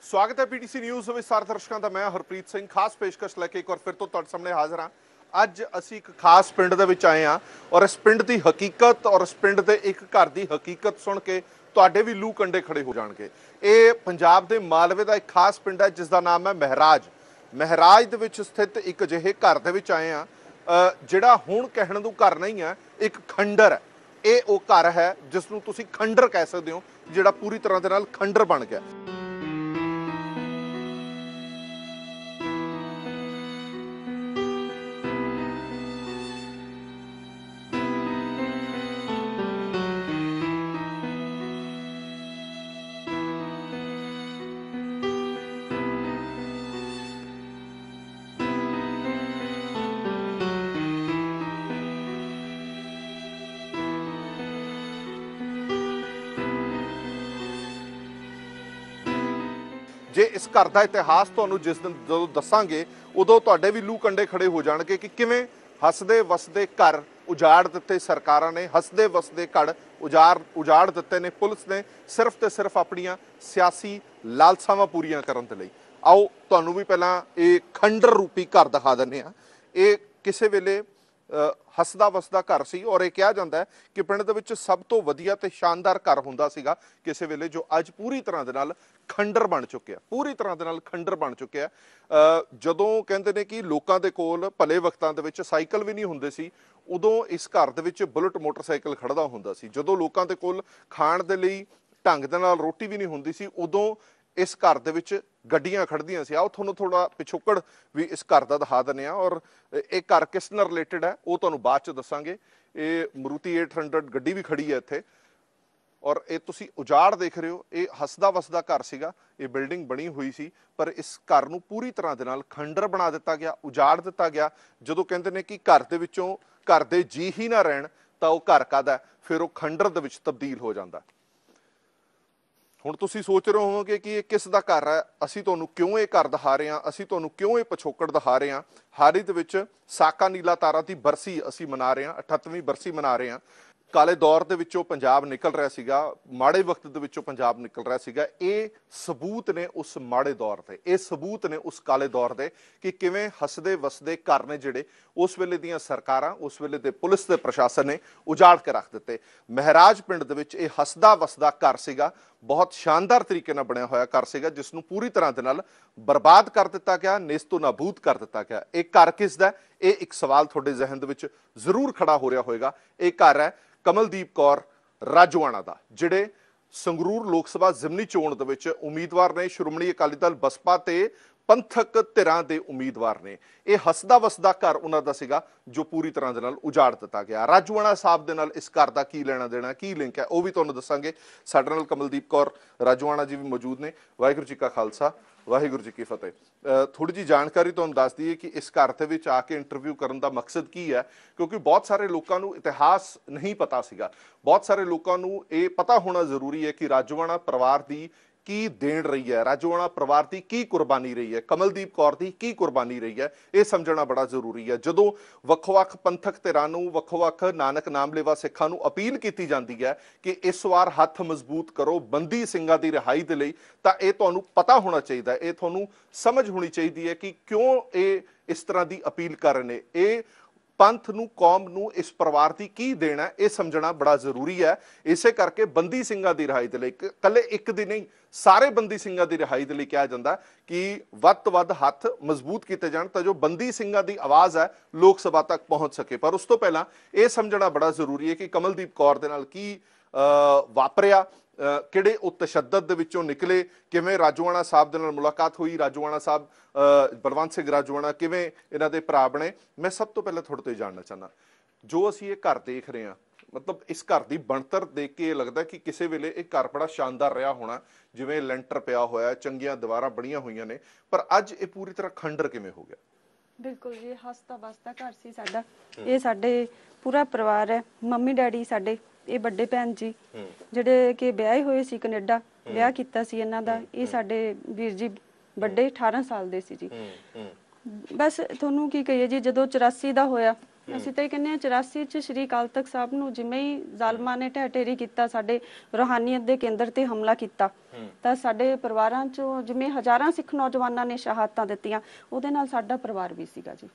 स्वागत है PTC news विस्तार दर्शकों का। मैं हरप्रीत सिंह खास पेशकश लैके एक बार फिर तो तुहाडे सामने हाज़र हाँ। अज असी एक खास पिंड दे विच आए हाँ और इस पिंड की हकीकत और इस पिंड के एक घर की हकीकत सुन के तुहाडे भी लू कंडे खड़े हो जाणगे। ये पंजाब के मालवे का एक खास पिंड है जिसका नाम है महराज। महराज दे विच स्थित एक अजिहे घर दे विच आए हाँ जिहड़ा हुण कहण नूं घर नहीं है, एक खंडर है। ये वो घर है जिसनूं तुसीं खंडर कह सकते हो, जिहड़ा पूरी तरह दे नाल खंडर बन गया। जे इस घर का इतिहास तुहानूं जिस दिन जो दसांगे उदों तुहाडे भी लू कंडे खड़े हो जाणगे कि किवें हसदे वसदे घर उजाड़ दिते सरकारां ने, हसदे वसदे घर उजाड़ दिते ने पुलिस ने, सिर्फ ते सिर्फ अपनियां सियासी लालसावां पूरीआं करन दे लई। आओ तुहानूं भी पहलां ये खंडर रूपी घर दिखा दिंदे हां। ये किसे वेले हसदा वसदा घर सी और यह कहा जाता है कि पिंड दे विच सब तो वधिया ते शानदार घर हुंदा सीगा किसे वेले, जो अज पूरी तरह दे नाल खंडर बन चुके, पूरी तरह दे नाल खंडर बन चुके। जदों कहंदे ने कि लोकां दे कोल भले वक्तां दे विच साइकिल भी नहीं हुंदे सी, उदों इस घर दे विच बुलेट मोटरसाइकिल खड़दा हुंदा सी। जदों लोकां दे कोल खाण दे लई ढंग दे नाल रोटी भी नहीं हुंदी सी, उदों इस घर दे विच गड्डियां खड़दियां सी। आओ तुहानूं थोड़ा पिछोकड़ भी इस घर दा दिखा दिंदे आ और ये घर किस नाल रिलेटेड है वो तुहानूं बाद च दसांगे। ये मारुति 800 गड्डी भी खड़ी है इत्थे और ये तुसी उजाड़ देख रहे हो, ये हसदा वसदा घर सीगा, ये बिल्डिंग बनी हुई सी पर इस घर नूं पूरी तरह दे नाल खंडर बना दिता गया, उजाड़ दिता गया। जदों कहंदे ने कि घर दे विचों घर दे जी ही ना रहण तां ओह घर काहदा, फिर वो खंडर दे विच तब्दील हो जांदा। हुण तुसीं सोच रहे होवोगे कि ये किस दा घर है, असीं तुहानूं क्यों ये घर दिखा रहे हां, असीं तुहानूं क्यों ये पिछोकड़ दिखा रहे हां। हाल ही दे विच साका नीला तारा की बरसी असीं मना रहे हां, 38ਵੀਂ बरसी मना रहे हां। काले दौर दे विचों पंजाब निकल रहा सीगा, माड़े वक्त दे विचों पंजाब निकल रहा सीगा। ये सबूत ने उस माड़े दौर दे, ये सबूत ने उस काले दौर दे कि किवें हसदे वसदे घर ने जिहड़े उस वेले दीयां सरकारां, उस वेले दे पुलिस दे प्रशासन ने उजाड़ के रख दिते। महराज पिंड दे विच ये हसदा वसदा घर सीगा, बहुत शानदार तरीके नाल बनिया होया घर सीगा जिसनूं पूरी तरह दे नाल बर्बाद कर दिता गया, नेस्तो नाबूद कर दिता गया। एक घर किस दा, ये एक सवाल तुहाडे ज़हन दे विच जरूर खड़ा हो रहा होएगा। एक घर है कमलदीप कौर राजोआणा दा, जिहड़े संगरूर लोक सभा जिमनी चोण दे विच उम्मीदवार ने, श्रोमणी अकाली दल बसपा ते पंथक धिरां दे उम्मीदवार ने। यह हसदा वसदा घर उन्हां दा सीगा जो पूरी तरह दे नाल उजाड़ दिता गया। राजोआणा साहब दे नाल इस घर दा की लेना देना, की लिंक है, वह भी तुहानूं दसांगे। साडे नाल कमलदीप कौर राजोआणा जी भी मौजूद ने। वाहिगुरू जी का खालसा, वाहिगुरू जी की फतेह। थोड़ी जी जानकारी तुहानूं दस दईए कि इस घर दे विच आके इंटरव्यू करन दा मकसद की है, क्योंकि बहुत सारे लोगों को इतिहास नहीं पता सीगा। बहुत सारे लोगों को ये पता होना जरूरी है कि राजोआणा परिवार की की देन रही है, राजोआणा परिवार की की कुर्बानी रही है, कमलदीप कौर की की कुर्बानी रही है, ये समझना बड़ा जरूरी है। जदों ਵੱਖ-ਵੱਖ पंथक धिरां नूं, ਵੱਖ-ਵੱਖ नानक नाम लेवा सिखां नूं अपील की जाती है कि इस वार हथ मजबूत करो बंदी ਸਿੰਘਾਂ की रिहाई के लिए, तो यह तुहानूं पता होना चाहिए, ये तुहानूं समझ होनी चाहिए है कि क्यों ये इस तरह की अपील कर रहे हैं। ये पंथ नूं, कौम नूं, इस परिवार की की देना है, यह समझना बड़ा जरूरी है। इसे करके बंदी ਸਿੰਘਾਂ की रिहाई के लिए कल्ले एक दिन नहीं, सारे बंदी ਸਿੰਘਾਂ की रिहाई के लिए कहा जाता कि वध तो वध हथ मजबूत किए जाण तां जो बंदी ਸਿੰਘਾਂ की आवाज़ है लोक सभा तक पहुँच सके। पर उस तो पहला यह समझना बड़ा जरूरी है कि कमलदीप कौर दे नाल की वापरिया, किहड़े ਉਹ तशद्दद ਦੇ ਵਿੱਚੋਂ निकले, किवें राजोआणा साहब ਦੇ ਨਾਲ मुलाकात हुई, राजोआणा साहब बलवंत सिंह राजोआणा किवें इन्हां दे भरा बने। मैं सब तो पहले थोड़े तो जानना चाहना, जो असीं ये घर देख रहे हैं, मतलब इस घर की बनतर देख के लगता कि किसी वेले एक घर बड़ा शानदार रहा होना, जिवें लैंटर पिया होया, चंगियां दीवारां बणीਆਂ होईयां ने, पर अज ये पूरी तरह खंडर किवें हो गया? बिल्कुल जी, हसदा बसदा घर सी साडा। ये साडे पूरा परिवार है, मम्मी डैडी साडे, ये बड़े भैन जी ਜਿਹੜੇ कि ਵਿਆਹੇ ਹੋਏ ਸੀ ਕੈਨੇਡਾ, ਵਿਆਹ ਕੀਤਾ ਸੀ ਇਹਨਾਂ ਦਾ। ਇਹ ਸਾਡੇ ਵੀਰ ਜੀ ਵੱਡੇ 18 ਸਾਲ ਦੇ ਸੀ ਜੀ। ਬਸ ਤੁਹਾਨੂੰ ਕੀ ਕਹੀਏ ਜੀ, ਜਦੋਂ 84 ਦਾ ਹੋਇਆ, ਅਸੀਂ ਤਾਂ ਇਹ ਕਹਿੰਦੇ ਹਾਂ 84 ਚ ਸ਼੍ਰੀ ਅਕਾਲ ਤਖਤ ਸਾਹਿਬ ਨੂੰ ਜਿਵੇਂ ਹੀ ਜ਼ਾਲਮਾਂ ਨੇ ਢਹਿ ਢੇਰੀ ਕੀਤਾ, ਸਾਡੇ ਰੂਹਾਨੀਅਤ ਦੇ ਕੇਂਦਰ ਤੇ ਹਮਲਾ ਕੀਤਾ, ਤਾਂ ਸਾਡੇ ਪਰਿਵਾਰਾਂ ਚੋਂ ਜਿਵੇਂ ਹਜ਼ਾਰਾਂ ਸਿੱਖ ਨੌਜਵਾਨਾਂ ਨੇ ਸ਼ਹਾਦਤਾਂ ਦਿੱਤੀਆਂ, ਉਹਦੇ ਨਾਲ ਸਾਡਾ ਪਰਿਵਾਰ ਵੀ ਸੀਗਾ ਜੀ।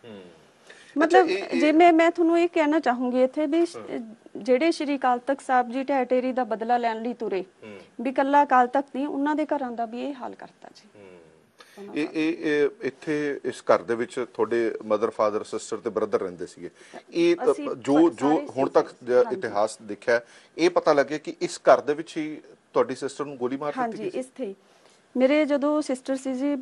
ਮਤਲਬ ਜਿਵੇਂ ਮੈਂ ਤੁਹਾਨੂੰ ਇਹ ਕਹਿਣਾ ਚਾਹੂੰਗੀ ਇੱਥੇ ਵੀ ਜਿਹੜੇ ਸ਼੍ਰੀ ਅਕਾਲ ਤਖਤ ਸਾਹਿਬ ਜੀ ਢਹਿ ਢੇਰੀ ਦਾ ਬਦਲਾ ਲੈਣ ਲਈ ਤੁਰੇ, ਵੀ ਇਕੱਲਾ ਅਕਾਲ ਤਖਤ ਨਹੀਂ, ਉਹਨਾਂ ਦੇ ਘਰਾਂ ਦਾ ਵੀ ਇਹ ਹਾਲ ਕਰਤਾ ਜੀ। ਇਹ ਇੱਥੇ ਇਸ ਘਰ ਦੇ ਵਿੱਚ ਤੁਹਾਡੇ ਮਦਰ, ਫਾਦਰ, ਸਿਸਟਰ ਤੇ ਬ੍ਰਦਰ ਰਹਿੰਦੇ ਸੀਗੇ। ਇਹ ਜੋ ਹੁਣ ਤੱਕ ਇਤਿਹਾਸ ਦੇਖਿਆ, ਇਹ ਪਤਾ ਲੱਗਿਆ ਕਿ ਇਸ ਘਰ ਦੇ ਵਿੱਚ ਹੀ ਤੁਹਾਡੀ ਸਿਸਟਰ ਨੂੰ ਗੋਲੀ ਮਾਰ ਦਿੱਤੀ ਗਈ। ਹਾਂਜੀ, ਇੱਥੇ ਹੀ ਮੇਰੇ ਜਦੋਂ ਸਿਸਟਰ ਸੀ ਜੀ,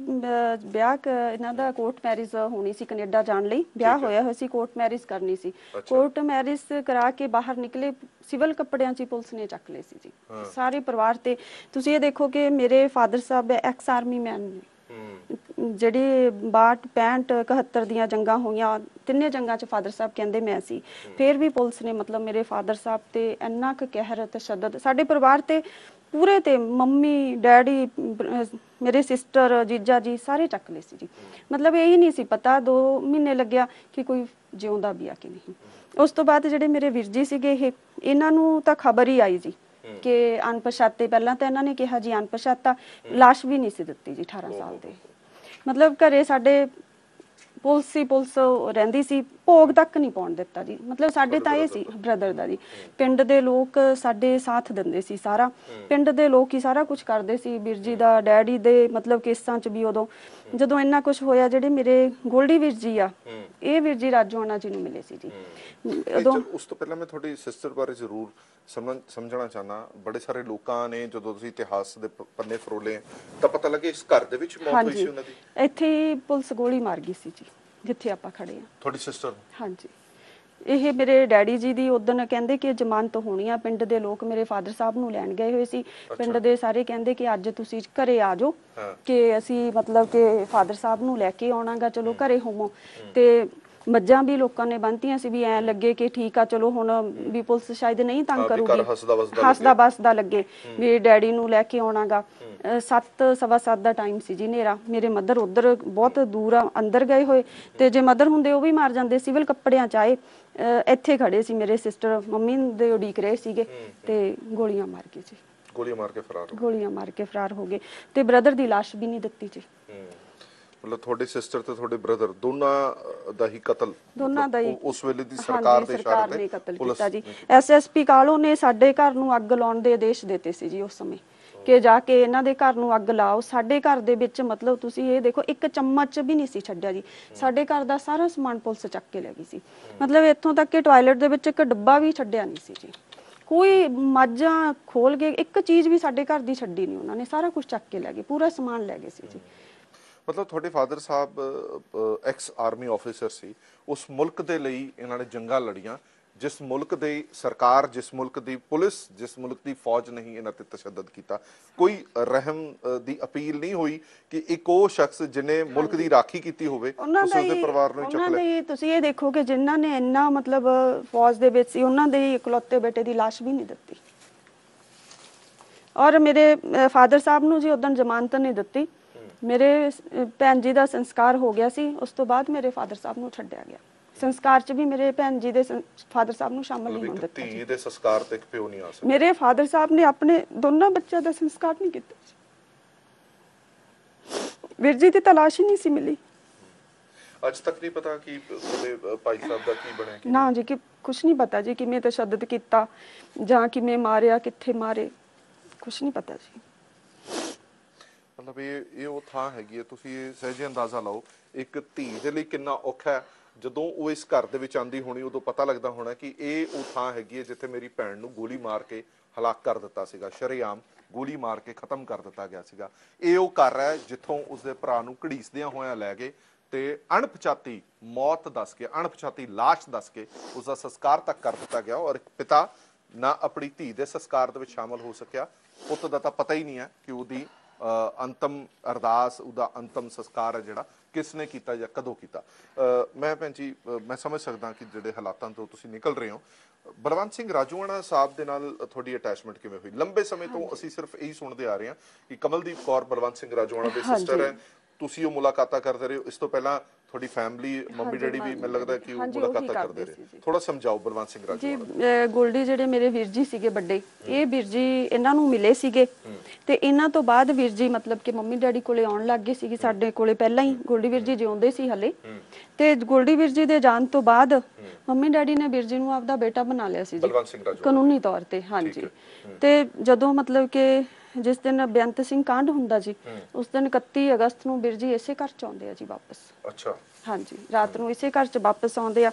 ਵਿਆਹ ਇਹਨਾਂ ਦਾ ਕੋਰਟ ਮੈਰਿਜ ਹੋਣੀ ਸੀ, ਕੈਨੇਡਾ ਜਾਣ ਲਈ ਵਿਆਹ ਹੋਇਆ ਹੋਇਆ ਸੀ, ਕੋਰਟ ਮੈਰਿਜ ਕਰਨੀ ਸੀ। ਕੋਰਟ ਮੈਰਿਜ ਕਰਾ ਕੇ ਬਾਹਰ ਨਿਕਲੇ, ਸਿਵਲ ਕੱਪੜਿਆਂ 'ਚ ਪੁਲਿਸ ਨੇ ਚੱਕ ਲਏ ਸੀ ਜੀ ਸਾਰੇ ਪਰਿਵਾਰ ਤੇ। ਤੁਸੀਂ ਇਹ ਦੇਖੋ ਕਿ ਮੇਰੇ ਫਾਦਰ ਸਾਹਿਬ ਐਕਸ ਆਰਮੀ ਮੈਨ ਨੇ, ਜਿਹੜੀ 62, 65, 71 ਦੀਆਂ ਜੰਗਾਂ ਹੋਈਆਂ, ਤਿੰਨੇ ਜੰਗਾਂ 'ਚ ਫਾਦਰ ਸਾਹਿਬ ਕਹਿੰਦੇ ਮੈਂ ਸੀ। ਫਿਰ ਵੀ ਪੁਲਿਸ ਨੇ ਮਤਲਬ ਮੇਰੇ ਫਾਦਰ ਸਾਹਿਬ ਤੇ ਇੰਨਾ ਕੁ ਕਹਿਰ ਤਸ਼ੱਦਦ ਸਾਡੇ ਪਰਿਵਾਰ ਤੇ ਪੂਰੇ ਤੇ, ਮੰਮੀ, ਡੈਡੀ, ਮੇਰੇ ਸਿਸਟਰ, ਜੀਜਾ ਜੀ ਸਾਰੇ ਚੱਕ ਲਏ ਸੀ ਜੀ। ਮਤਲਬ ਇਹ ਹੀ ਨਹੀਂ ਸੀ ਪਤਾ, 2 ਮਹੀਨੇ ਲੱਗਿਆ ਕਿ ਕੋਈ ਜਿਉਂਦਾ ਵੀ ਆ ਕਿ ਨਹੀਂ। ਉਸ ਤੋਂ ਬਾਅਦ ਜਿਹੜੇ ਮੇਰੇ ਵੀਰ ਜੀ ਸੀਗੇ, ਇਹਨਾਂ ਨੂੰ ਤਾਂ ਖਬਰ ਹੀ ਆਈ ਜੀ ਕਿ ਅਣਪਛਾਤੇ, ਪਹਿਲਾਂ ਤਾਂ ਇਹਨਾਂ ਨੇ ਕਿਹਾ ਜੀ ਅਣਪਛਾਤਾ, ਲਾਸ਼ ਵੀ ਨਹੀਂ ਸੀ ਦਿੱਤੀ ਜੀ 18 ਸਾਲ ਦੇ। ਮਤਲਬ ਘਰੇ ਸਾਡੇ ਪੁਲਿਸ ਰਹਿੰਦੀ ਸੀ, ਭੋਗ ਤੱਕ ਨਹੀਂ ਪਾਉਣ ਦਿੱਤਾ ਜੀ। ਮਤਲਬ ਸਾਡੇ ਤਾਂ ਇਹ ਸੀ ਬ੍ਰਦਰ ਦਾ ਜੀ, ਪਿੰਡ ਦੇ ਲੋਕ ਸਾਡੇ ਸਾਥ ਦਿੰਦੇ ਸੀ, ਸਾਰਾ ਪਿੰਡ ਦੇ ਲੋਕ ਹੀ ਸਾਰਾ ਕੁਝ ਕਰਦੇ ਸੀ। ਵੀਰ ਜੀ ਦਾ, ਡੈਡੀ ਦੇ ਮਤਲਬ ਕੇਸਾਂ 'ਚ ਵੀ ਉਦੋਂ ਜਦੋਂ ਇੰਨਾ ਕੁਝ ਹੋਇਆ, ਜਿਹੜੇ ਮੇਰੇ ਗੋਲਡੀ ਵੀਰ ਜੀ ਆ, ਇਹ ਵੀਰ ਜੀ ਰਾਜੋਆਣਾ ਜੀ ਨੂੰ ਮਿਲੇ ਸੀ ਜੀ ਉਦੋਂ। ਉਸ ਤੋਂ ਪਹਿਲਾਂ ਮੈਂ ਤੁਹਾਡੀ ਸਿਸਟਰ ਬਾਰੇ ਜ਼ਰੂਰ ਸਮਝਣਾ ਚਾਹਨਾ। ਬੜੇ ਸਾਰੇ ਲੋਕਾਂ ਨੇ ਜਦੋਂ ਤੁਸੀਂ ਇਤਿਹਾਸ ਦੇ ਪੰਨੇ ਫਰੋਲੇ ਤਾਂ ਪਤਾ ਲੱਗੇ ਇਸ ਘਰ ਦੇ ਵਿੱਚ ਮੌਤ ਹੋਈ ਸੀ ਉਹਨਾਂ ਦੀ। ਇੱਥੇ ਹੀ ਪੁਲਿਸ ਗੋਲੀ ਮਾਰ ਗਈ ਸੀ ਜੀ, ਜਿੱਥੇ ਆਪਾਂ ਖੜੇ ਆ। ਤੁਹਾਡੀ ਸਿਸਟਰ? ਹਾਂਜੀ, ਇਹ ਮੇਰੇ ਡੈਡੀ ਜੀ ਦੀ ਉਦੋਂ ਕਹਿੰਦੇ ਕਿ ਜ਼ਮਾਨਤ ਹੋਣੀ ਆ। ਪਿੰਡ ਦੇ ਲੋਕ ਮੇਰੇ ਫਾਦਰ ਸਾਹਿਬ ਨੂੰ ਲੈਣ ਗਏ ਹੋਏ ਸੀ, ਪਿੰਡ ਦੇ ਸਾਰੇ ਕਹਿੰਦੇ ਕਿ ਅੱਜ ਤੁਸੀਂ ਘਰੇ ਆ ਜਾਓ, ਕਿ ਅਸੀਂ ਮਤਲਬ ਕਿ ਫਾਦਰ ਸਾਹਿਬ ਨੂੰ ਲੈ ਕੇ ਆਉਣਾਗਾ, ਚਲੋ ਘਰੇ ਹੋਵੋ। ਤੇ ਮੱਝਾਂ ਵੀ ਲੋਕਾਂ ਨੇ ਬੰਨ੍ਹਤੀਆਂ ਸੀ ਵੀ ਐ ਲੱਗੇ ਕਿ ਠੀਕ ਆ, ਚਲੋ ਹੁਣ ਵੀ ਪੁਲਿਸ ਸ਼ਾਇਦ ਨਹੀਂ ਤੰਗ ਕਰੂਗੀ, ਹੱਸਦਾ ਬਸਦਾ ਲੱਗੇ ਵੀ ਡੈਡੀ ਨੂੰ ਲੈ ਕੇ ਆਉਣਾਗਾ। 7, ਸਵਾ 7 ਦਾ ਟਾਈਮ ਸੀ ਜੀ, ਹਨੇਰਾ। ਮੇਰੇ ਮਦਰ ਉਧਰ ਬਹੁਤ ਦੂਰ ਆ, ਅੰਦਰ ਗਏ ਹੋਏ, ਤੇ ਜੇ ਮਦਰ ਹੁੰਦੇ ਉਹ ਵੀ ਮਾਰ ਜਾਂਦੇ। ਸਿਵਲ ਕੱਪੜਿਆਂ 'ਚ ਆਏ, ਇੱਥੇ ਖੜੇ ਸੀ ਮੇਰੇ ਸਿਸਟਰ, ਮੰਮੀ ਦੇ ਉਡੀਕ ਰਹੇ ਸੀਗੇ, ਤੇ ਗੋਲੀਆਂ ਮਾਰ ਗਏ ਜੀ। ਗੋਲੀਆਂ ਮਾਰ ਕੇ ਫਰਾਰ ਹੋ ਗਏ, ਤੇ ਬ੍ਰਦਰ ਦੀ ਲਾਸ਼ ਵੀ ਨਹੀਂ ਦਿੱਤੀ ਜੀ। ਮਤਲਬ ਤੁਹਾਡੇ ਸਿਸਟਰ ਤੇ ਤੁਹਾਡੇ ਬ੍ਰਦਰ ਦੋਨਾਂ ਦਾ ਹੀ ਕਤਲ, ਦੋਨਾਂ ਦਾ ਹੀ ਉਸ ਵੇਲੇ ਦੀ ਸਰਕਾਰ ਦੇ ਇਸ਼ਾਰੇ ਤੇ ਕਤਲ ਕੀਤਾ ਜੀ। ਐਸਐਸਪੀ ਕਾਲੋ ਨੇ ਸਾਡੇ ਘਰ ਨੂੰ ਅੱਗ ਲਾਉਣ ਦੇ ਆਦੇਸ਼ ਦਿੱਤੇ ਸੀ ਜੀ ਉਸ ਸਮੇਂ, ਕਿ ਜਾ ਕੇ ਇਹਨਾਂ ਦੇ ਘਰ ਨੂੰ ਅੱਗ ਲਾਓ। ਸਾਡੇ ਘਰ ਦੇ ਵਿੱਚ ਮਤਲਬ ਤੁਸੀਂ ਇਹ ਦੇਖੋ, ਇੱਕ ਚਮਚ ਵੀ ਨਹੀਂ ਸੀ ਛੱਡਿਆ ਜੀ। ਸਾਡੇ ਘਰ ਦਾ ਸਾਰਾ ਸਮਾਨ ਪੁਲਿਸ ਚੱਕ ਕੇ ਲੈ ਗਈ ਸੀ। ਮਤਲਬ ਇੱਥੋਂ ਤੱਕ ਕਿ ਟਾਇਲਟ ਦੇ ਵਿੱਚ ਇੱਕ ਡੱਬਾ ਵੀ ਛੱਡਿਆ ਨਹੀਂ ਸੀ ਜੀ। ਕੋਈ ਮੱਝਾਂ ਖੋਲ ਕੇ ਇੱਕ ਚੀਜ਼ ਵੀ ਸਾਡੇ ਘਰ ਦੀ ਛੱਡੀ ਨਹੀਂ ਉਹਨਾਂ ਨੇ, ਸਾਰਾ ਕੁਝ ਚੱਕ ਕੇ ਲੈ ਗਏ, ਪੂਰਾ ਸਮਾਨ ਲੈ ਗਏ ਸੀ ਜੀ। ਮਤਲਬ ਤੁਹਾਡੇ ਫਾਦਰ ਸਾਹਿਬ ਐਕਸ ਆਰਮੀ ਆਫੀਸਰ ਸੀ, ਉਸ ਮੁਲਕ ਦੇ ਲਈ ਇਹਨਾਂ ਨੇ ਜੰਗਾਂ ਲੜੀਆਂ, ਜਿਸ ਮੁਲਕ ਦੀ ਸਰਕਾਰ, ਜਿਸ ਮੁਲਕ ਦੀ ਪੁਲਿਸ, ਜਿਸ ਮੁਲਕ ਦੀ ਫੌਜ ਨਹੀਂ ਇਹਨਾਂ ਤੇ ਤਸ਼ੱਦਦ ਕੀਤਾ। ਕੋਈ ਰਹਿਮ ਦੀ ਅਪੀਲ ਨਹੀਂ ਹੋਈ ਕਿ ਇੱਕ ਉਹ ਸ਼ਖਸ ਜਿਹਨੇ ਮੁਲਕ ਦੀ ਰਾਖੀ ਕੀਤੀ ਹੋਵੇ ਤੁਸੀਂ ਉਹਦੇ ਪਰਿਵਾਰ ਨੂੰ ਚੱਕ ਲੈ। ਤੁਸੀਂ ਇਹ ਦੇਖੋ ਕਿ ਜਿਨ੍ਹਾਂ ਨੇ ਇੰਨਾ ਮਤਲਬ ਫੌਜ ਦੇ ਵਿੱਚ ਸੀ, ਉਹਨਾਂ ਦੇ ਇਕਲੌਤੇ ਬੇਟੇ ਦੀ ਲਾਸ਼ ਵੀ ਨਹੀਂ ਦਿੱਤੀ। ਔਰ ਮੇਰੇ ਫਾਦਰ ਸਾਹਿਬ ਨੂੰ ਜੀ ਉਦੋਂ ਜ਼ਮਾਨਤ ਨਹੀਂ ਦਿੱਤੀ। ਮੇਰੇ ਭੈਣ ਜੀ ਦਾ ਸੰਸਕਾਰ ਹੋ ਗਿਆ ਸੀ, ਉਸ ਤੋਂ ਬਾਅਦ ਮੇਰੇ ਫਾਦਰ ਸਾਹਿਬ ਨੂੰ ਛੱਡਿਆ ਗਿਆ। ਸੰਸਕਾਰ 'ਚ ਵੀ ਮੇਰੇ ਭੈਣ ਜੀ ਦੇ ਫਾਦਰ ਸਾਹਿਬ ਨੂੰ ਸ਼ਾਮਲ ਨਹੀਂ ਹੋਣ ਦਿੱਤਾ। ਧੀ ਦੇ ਸੰਸਕਾਰ ਤੇ ਇੱਕ ਪਿਓ ਨਹੀਂ ਆ ਸਕਦਾ। ਮੇਰੇ ਫਾਦਰ ਸਾਹਿਬ ਨੇ ਆਪਣੇ ਦੋਨਾਂ ਬੱਚਿਆਂ ਦਾ ਸੰਸਕਾਰ ਨਹੀਂ ਕੀਤਾ। ਵੀਰ ਜੀ ਦੀ ਤਲਾਸ਼ ਹੀ ਨਹੀਂ ਸੀ ਮਿਲੀ। ਅੱਜ ਤੱਕ ਨਹੀਂ ਪਤਾ ਕਿ ਤੁਹਾਡੇ ਭਾਈ ਸਾਹਿਬ ਦਾ ਕੀ ਬਣਿਆ। ਨਾ ਜੀ, ਕਿ ਕੁਝ ਨਹੀਂ ਪਤਾ ਜੀ, ਕਿਵੇਂ ਤਸ਼ੱਦਦ ਕੀਤਾ ਜਾਂ ਕਿਵੇਂ ਮਾਰਿਆ, ਕਿੱਥੇ ਮਾਰੇ, ਕੁਝ ਨਹੀਂ ਪਤਾ ਜੀ। ਮਤਲਬ ਇਹ ਉਹ ਥਾਂ ਹੈਗੀ ਹੈ, ਤੁਸੀਂ ਇਹ ਸਹਿਜੇ ਅੰਦਾਜ਼ਾ ਲਾਓ ਇੱਕ ਧੀ ਦੇ ਲਈ ਕਿੰਨਾ ਔਖਾ ਹੈ। ਜਦੋਂ ਉਹ ਇਸ ਘਰ ਦੇ ਵਿੱਚ ਆਂਦੀ ਹੋਣੀ, ਉਦੋਂ ਪਤਾ ਲੱਗਦਾ ਹੋਣਾ ਕਿ ਇਹ ਉਹ ਥਾਂ ਹੈਗੀ ਹੈ ਜਿੱਥੇ ਮੇਰੀ ਭੈਣ ਨੂੰ ਗੋਲੀ ਮਾਰ ਕੇ ਹਲਾਕ ਕਰ ਦਿੱਤਾ ਸੀਗਾ, ਸ਼ਰੇਆਮ ਗੋਲੀ ਮਾਰ ਕੇ ਖਤਮ ਕਰ ਦਿੱਤਾ ਗਿਆ ਸੀਗਾ। ਇਹ ਉਹ ਘਰ ਹੈ ਜਿੱਥੋਂ ਉਸਦੇ ਭਰਾ ਨੂੰ ਘੜੀਸਦਿਆਂ ਹੋਇਆਂ ਲੈ ਗਏ ਤੇ ਅਣਪਛਾਤੀ ਮੌਤ ਦੱਸ ਕੇ, ਅਣਪਛਾਤੀ ਲਾਸ਼ ਦੱਸ ਕੇ ਉਸਦਾ ਸੰਸਕਾਰ ਤੱਕ ਕਰ ਦਿੱਤਾ ਗਿਆ। ਔਰ ਪਿਤਾ ਨਾ ਆਪਣੀ ਧੀ ਦੇ ਸੰਸਕਾਰ ਦੇ ਵਿੱਚ ਸ਼ਾਮਲ ਹੋ ਸਕਿਆ। ਪੁੱਤ ਦਾ ਤਾਂ ਪਤਾ ਹੀ ਨਹੀਂ ਹੈ ਕਿ ਉਹਦੀ ਅੰਤਮ ਅਰਦਾਸ, ਉਹਦਾ ਅੰਤਮ ਸੰਸਕਾਰ ਹੈ ਜਿਹੜਾ ਕਿਸ ਨੇ ਕੀਤਾ ਜਾਂ ਕਦੋਂ ਕੀਤਾ। ਮੈਂ ਭੈਣ ਜੀ, ਮੈਂ ਸਮਝ ਸਕਦਾ ਕਿ ਜਿਹੜੇ ਹਾਲਾਤਾਂ ਤੋਂ ਤੁਸੀਂ ਨਿਕਲ ਰਹੇ ਹੋ। ਬਲਵੰਤ ਸਿੰਘ ਰਾਜੋਆਣਾ ਸਾਹਿਬ ਦੇ ਨਾਲ ਤੁਹਾਡੀ ਅਟੈਚਮੈਂਟ ਕਿਵੇਂ ਹੋਈ? ਲੰਬੇ ਸਮੇਂ ਤੋਂ ਅਸੀਂ ਸਿਰਫ ਇਹੀ ਸੁਣਦੇ ਆ ਰਹੇ ਹਾਂ ਕਿ ਕਮਲਦੀਪ ਕੌਰ ਬਲਵੰਤ ਸਿੰਘ ਰਾਜੋਆਣਾ ਦੇ ਸਿਸਟਰ ਹੈ, ਤੁਸੀਂ ਉਹ ਮੁਲਾਕਾਤਾਂ ਕਰਦੇ ਰਹੇ ਹੋ। ਇਸ ਤੋਂ ਪਹਿਲਾਂ ਤੁਹਾਡੀ ਫੈਮਿਲੀ ਮੰਮੀ ਡੈਡੀ ਵੀ ਮੈਨੂੰ ਲੱਗਦਾ ਕਿ ਉਹ ਹਾਂਜੀ, ਮੁਲਾਕਾਤਾਂ ਉਹੀ ਕਰਦੇ ਕਰਦੇ ਰਹੇ। ਸੀ ਜੀ। ਥੋੜਾ ਸਮਝਾਓ ਬਲਵੰਤ ਸਿੰਘ ਜੀ ਰਾਜੋਆਣਾ। ਗੋਲਡੀ ਜਿਹੜੇ ਮੇਰੇ ਵੀਰ ਜੀ ਸੀਗੇ ਵੱਡੇ, ਇਹ ਵੀਰ ਜੀ ਇਹਨਾਂ ਨੂੰ ਮਿਲੇ ਸੀਗੇ ਤੇ ਇਹਨਾਂ ਤੋਂ ਬਾਅਦ ਵੀਰ ਜੀ ਮਤਲਬ ਕਿ ਮੰਮੀ ਡੈਡੀ ਕੋਲੇ ਆਉਣ ਲੱਗ ਗਏ ਸੀਗੇ ਸਾਡੇ ਕੋਲੇ। ਪਹਿਲਾਂ ਹੀ ਗੋਲਡੀ ਵੀਰ ਜੀ ਜਿਉਂਦੇ ਸੀ ਹਲੇ, ਤੇ ਗੋਲਡੀ ਵੀਰ ਜੀ ਦੇ ਜਾਣ ਤੋਂ ਬਾਅਦ ਮੰਮੀ ਡੈਡੀ ਨੇ ਵੀਰ ਜੀ ਨੂੰ ਆਪਦਾ ਬੇਟਾ ਬਣਾ ਲਿਆ ਸੀ ਜੀ ਬਲਵੰਤ ਸਿੰਘ ਰਾਜੋਆਣਾ ਕਾਨੂੰਨੀ ਤੌਰ ਤੇ। ਹਾਂਜੀ, ਤੇ ਜਦੋਂ ਮਤਲਬ ਕਿ ਜਿਸ ਦਿਨ ਬੇਅੰਤ ਸਿੰਘ ਕਾਂਡ ਹੁੰਦਾ ਜੀ, ਉਸ ਦਿਨ 31 ਅਗਸਤ ਨੂੰ ਵੀਰ ਜੀ ਇਸੇ ਘਰ ਚ ਆਉਂਦੇ ਆ ਜੀ ਵਾਪਸ। ਅੱਛਾ। ਹਾਂਜੀ, ਰਾਤ ਨੂੰ ਇਸੇ ਘਰ ਚ ਵਾਪਸ ਆਉਂਦੇ ਆ।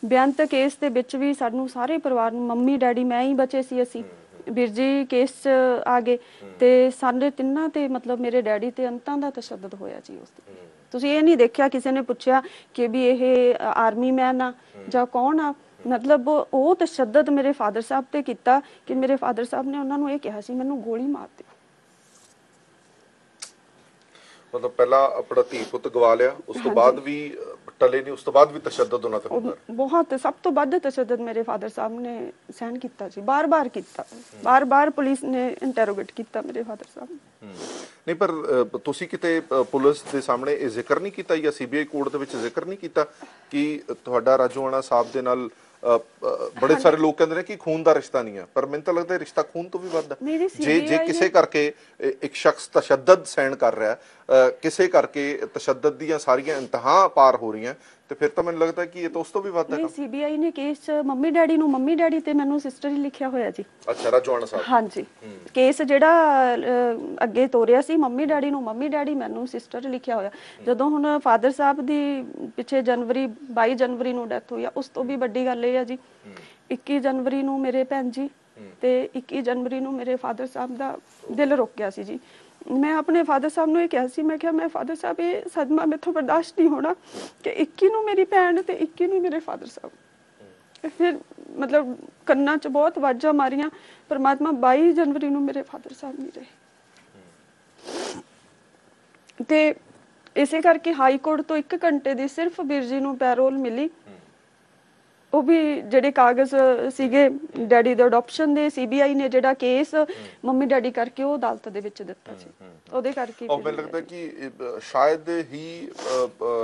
ਬੇਅੰਤ ਕੇਸ ਦੇ ਵਿੱਚ ਵੀ ਸਾਨੂੰ ਸਾਰੇ ਪਰਿਵਾਰ ਨੂੰ, ਮੰਮੀ ਡੈਡੀ ਮੈਂ ਹੀ ਬਚੇ ਸੀ ਅਸੀਂ, ਵੀਰ ਜੀ ਕੇਸ ਚ ਆ ਗਏ ਤੇ ਸਾਡੇ ਤਿੰਨਾਂ ਤੇ ਮਤਲਬ ਮੇਰੇ ਡੈਡੀ ਤੇ ਅੰਤਾਂ ਦਾ ਤਸ਼ੱਦਦ ਹੋਇਆ ਜੀ ਉਸ ਦਿਨ। ਤੁਸੀਂ ਇਹ ਨਹੀਂ ਦੇਖਿਆ ਕਿਸੇ ਨੇ ਪੁੱਛਿਆ ਕਿ ਵੀ ਇਹ ਆਰਮੀ ਮੈਨ ਆ ਜਾਂ ਕੌਣ ਆ, ਮਤਲਬ ਉਹ ਤਸ਼ੱਦਦ ਮੇਰੇ ਫਾਦਰ ਸਾਹਿਬ ਤੇ ਕੀਤਾ ਕਿ ਮੇਰੇ ਫਾਦਰ ਸਾਹਿਬ ਨੇ ਉਹਨਾਂ ਨੂੰ ਇਹ ਕਿਹਾ ਸੀ ਮੈਨੂੰ ਗੋਲੀ ਮਾਰ ਦਿਓ। ਮਤਲਬ ਪਹਿਲਾਂ ਆਪਣਾ ਧੀ ਪੁੱਤ ਗਵਾ ਲਿਆ, ਉਸ ਤੋਂ ਬਾਅਦ ਵੀ ਟਲੇ ਨਹੀਂ, ਉਸ ਤੋਂ ਬਾਅਦ ਵੀ ਤਸ਼ੱਦਦ ਉਹਨਾਂ ਤੇ ਹੁੰਦਾ। ਬਹੁਤ, ਸਭ ਤੋਂ ਵੱਧ ਤਸ਼ੱਦਦ ਮੇਰੇ ਫਾਦਰ ਸਾਹਿਬ ਨੇ ਸਹਿਨ ਕੀਤਾ ਜੀ, ਬਾਰ-ਬਾਰ ਕੀਤਾ, ਬਾਰ-ਬਾਰ ਪੁਲਿਸ ਨੇ ਇੰਟਰੋਗੇਟ ਕੀਤਾ ਮੇਰੇ ਫਾਦਰ ਸਾਹਿਬ ਨੂੰ। ਨਹੀਂ, ਪਰ ਤੁਸੀਂ ਕਿਤੇ ਪੁਲਿਸ ਦੇ ਸਾਹਮਣੇ ਇਹ ਜ਼ਿਕਰ ਨਹੀਂ ਕੀਤਾ ਜਾਂ ਸੀਬੀਆਈ ਕੋਰਟ ਦੇ ਵਿੱਚ ਜ਼ਿਕਰ ਨਹੀਂ ਕੀਤਾ ਕਿ ਤੁਹਾਡਾ ਰਾਜੋਆਣਾ ਸਾਹਿਬ ਦੇ ਨਾਲ ਬੜੇ ਸਾਰੇ ਲੋਕ ਕਹਿੰਦੇ ਨੇ ਕਿ ਖੂਨ ਦਾ ਰਿਸ਼ਤਾ ਨਹੀਂ ਹੈ, ਪਰ ਮੈਨੂੰ ਤਾਂ ਲੱਗਦਾ ਰਿਸ਼ਤਾ ਖੂਨ ਤੋਂ ਵੀ ਵੱਧ ਹੈ। ਜੇ ਕਿਸੇ ਕਰਕੇ ਇੱਕ ਸ਼ਖਸ ਤਸ਼ੱਦਦ ਸਹਿਣ ਕਰ ਰਿਹਾ, ਕਿਸੇ ਕਰਕੇ ਤਸ਼ੱਦਦ ਦੀਆਂ ਸਾਰੀਆਂ ਇੰਤਹਾ ਪਾਰ ਹੋ ਰਹੀਆਂ, ਤੇ ਫਿਰ ਤਾਂ ਮੈਨੂੰ ਲੱਗਦਾ ਕਿ ਇਹ ਤਾਂ ਉਸ ਤੋਂ ਵੀ ਵੱਧ ਹੈ। ਨਹੀਂ, ਸੀਬੀਆਈ ਨੇ ਕੇਸ ਮੰਮੀ ਡੈਡੀ ਨੂੰ, ਮੰਮੀ ਡੈਡੀ ਤੇ ਮੈਨੂੰ ਸਿਸਟਰ ਹੀ ਲਿਖਿਆ ਹੋਇਆ ਜੀ। ਅੱਛਾ, ਰਾਜੋਆਣਾ ਸਾਹਿਬ। ਹਾਂਜੀ, ਕੇਸ ਜਿਹੜਾ ਅੱਗੇ ਤੋਰਿਆ ਸੀ ਮੰਮੀ ਡੈਡੀ ਨੂੰ, ਮੰਮੀ ਡੈਡੀ ਮੈਨੂੰ ਸਿਸਟਰ ਲਿਖਿਆ ਹੋਇਆ। ਜਦੋਂ ਹੁਣ ਫਾਦਰ ਸਾਹਿਬ ਦੀ ਪਿੱਛੇ 22 ਜਨਵਰੀ ਨੂੰ ਡੈਥ ਹੋਈ ਆ, ਉਸ ਤੋਂ ਵੀ ਵੱਡੀ ਗੱਲ ਇਹ ਆ ਜੀ, 21 ਜਨਵਰੀ ਨੂੰ ਮੇਰੇ ਭੈਣ ਜੀ ਤੇ 21 ਜਨਵਰੀ ਨੂੰ ਮੇਰੇ ਫਾਦਰ ਸਾਹਿਬ ਦਾ ਦਿਲ ਰੁਕ ਗਿਆ ਸੀ ਜੀ। ਮੈਂ ਆਪਣੇ ਫਾਦਰ ਸਾਹਿਬ ਨੂੰ ਇਹ ਕਿਹਾ ਸੀ, ਮੈਂ ਕਿਹਾ ਮੈਂ ਫਾਦਰ ਸਾਹਿਬ ਇਹ ਸਦਮਾ ਮੈਥੋਂ ਬਰਦਾਸ਼ਤ ਨਹੀਂ ਹੋਣਾ ਕਿ 21 ਨੂੰ ਮੇਰੀ ਭੈਣ ਤੇ 21 ਨੂੰ ਮੇਰੇ ਫਾਦਰ ਸਾਹਿਬ। ਫਿਰ ਮਤਲਬ ਕੰਨਾਂ 'ਚ ਬਹੁਤ ਆਵਾਜ਼ਾਂ ਮਾਰੀਆਂ, ਪਰਮਾਤਮਾ 22 ਜਨਵਰੀ ਨੂੰ ਮੇਰੇ ਫਾਦਰ ਸਾਹਿਬ ਨਹੀਂ ਰਹੇ। ਤੇ ਇਸੇ ਕਰਕੇ ਹਾਈ ਕੋਰਟ ਤੋਂ 1 ਘੰਟੇ ਦੀ ਸਿਰਫ ਵੀਰ ਜੀ ਨੂੰ ਪੈਰੋਲ ਮਿਲੀ, ਉਹ ਵੀ ਜਿਹੜੇ ਕਾਗਜ਼ ਸੀਗੇ ਡੈਡੀ ਦੇ ਅਡਾਪਸ਼ਨ ਦੇ, ਸੀਬੀਆਈ ਨੇ ਜਿਹੜਾ ਕੇਸ ਮੰਮੀ ਡੈਡੀ ਕਰਕੇ ਉਹ ਅਦਾਲਤ ਦੇ ਵਿੱਚ ਦਿੱਤਾ ਸੀ, ਉਹਦੇ ਕਰਕੇ। ਉਹ ਮੈਨੂੰ ਲੱਗਦਾ ਕਿ ਸ਼ਾਇਦ ਹੀ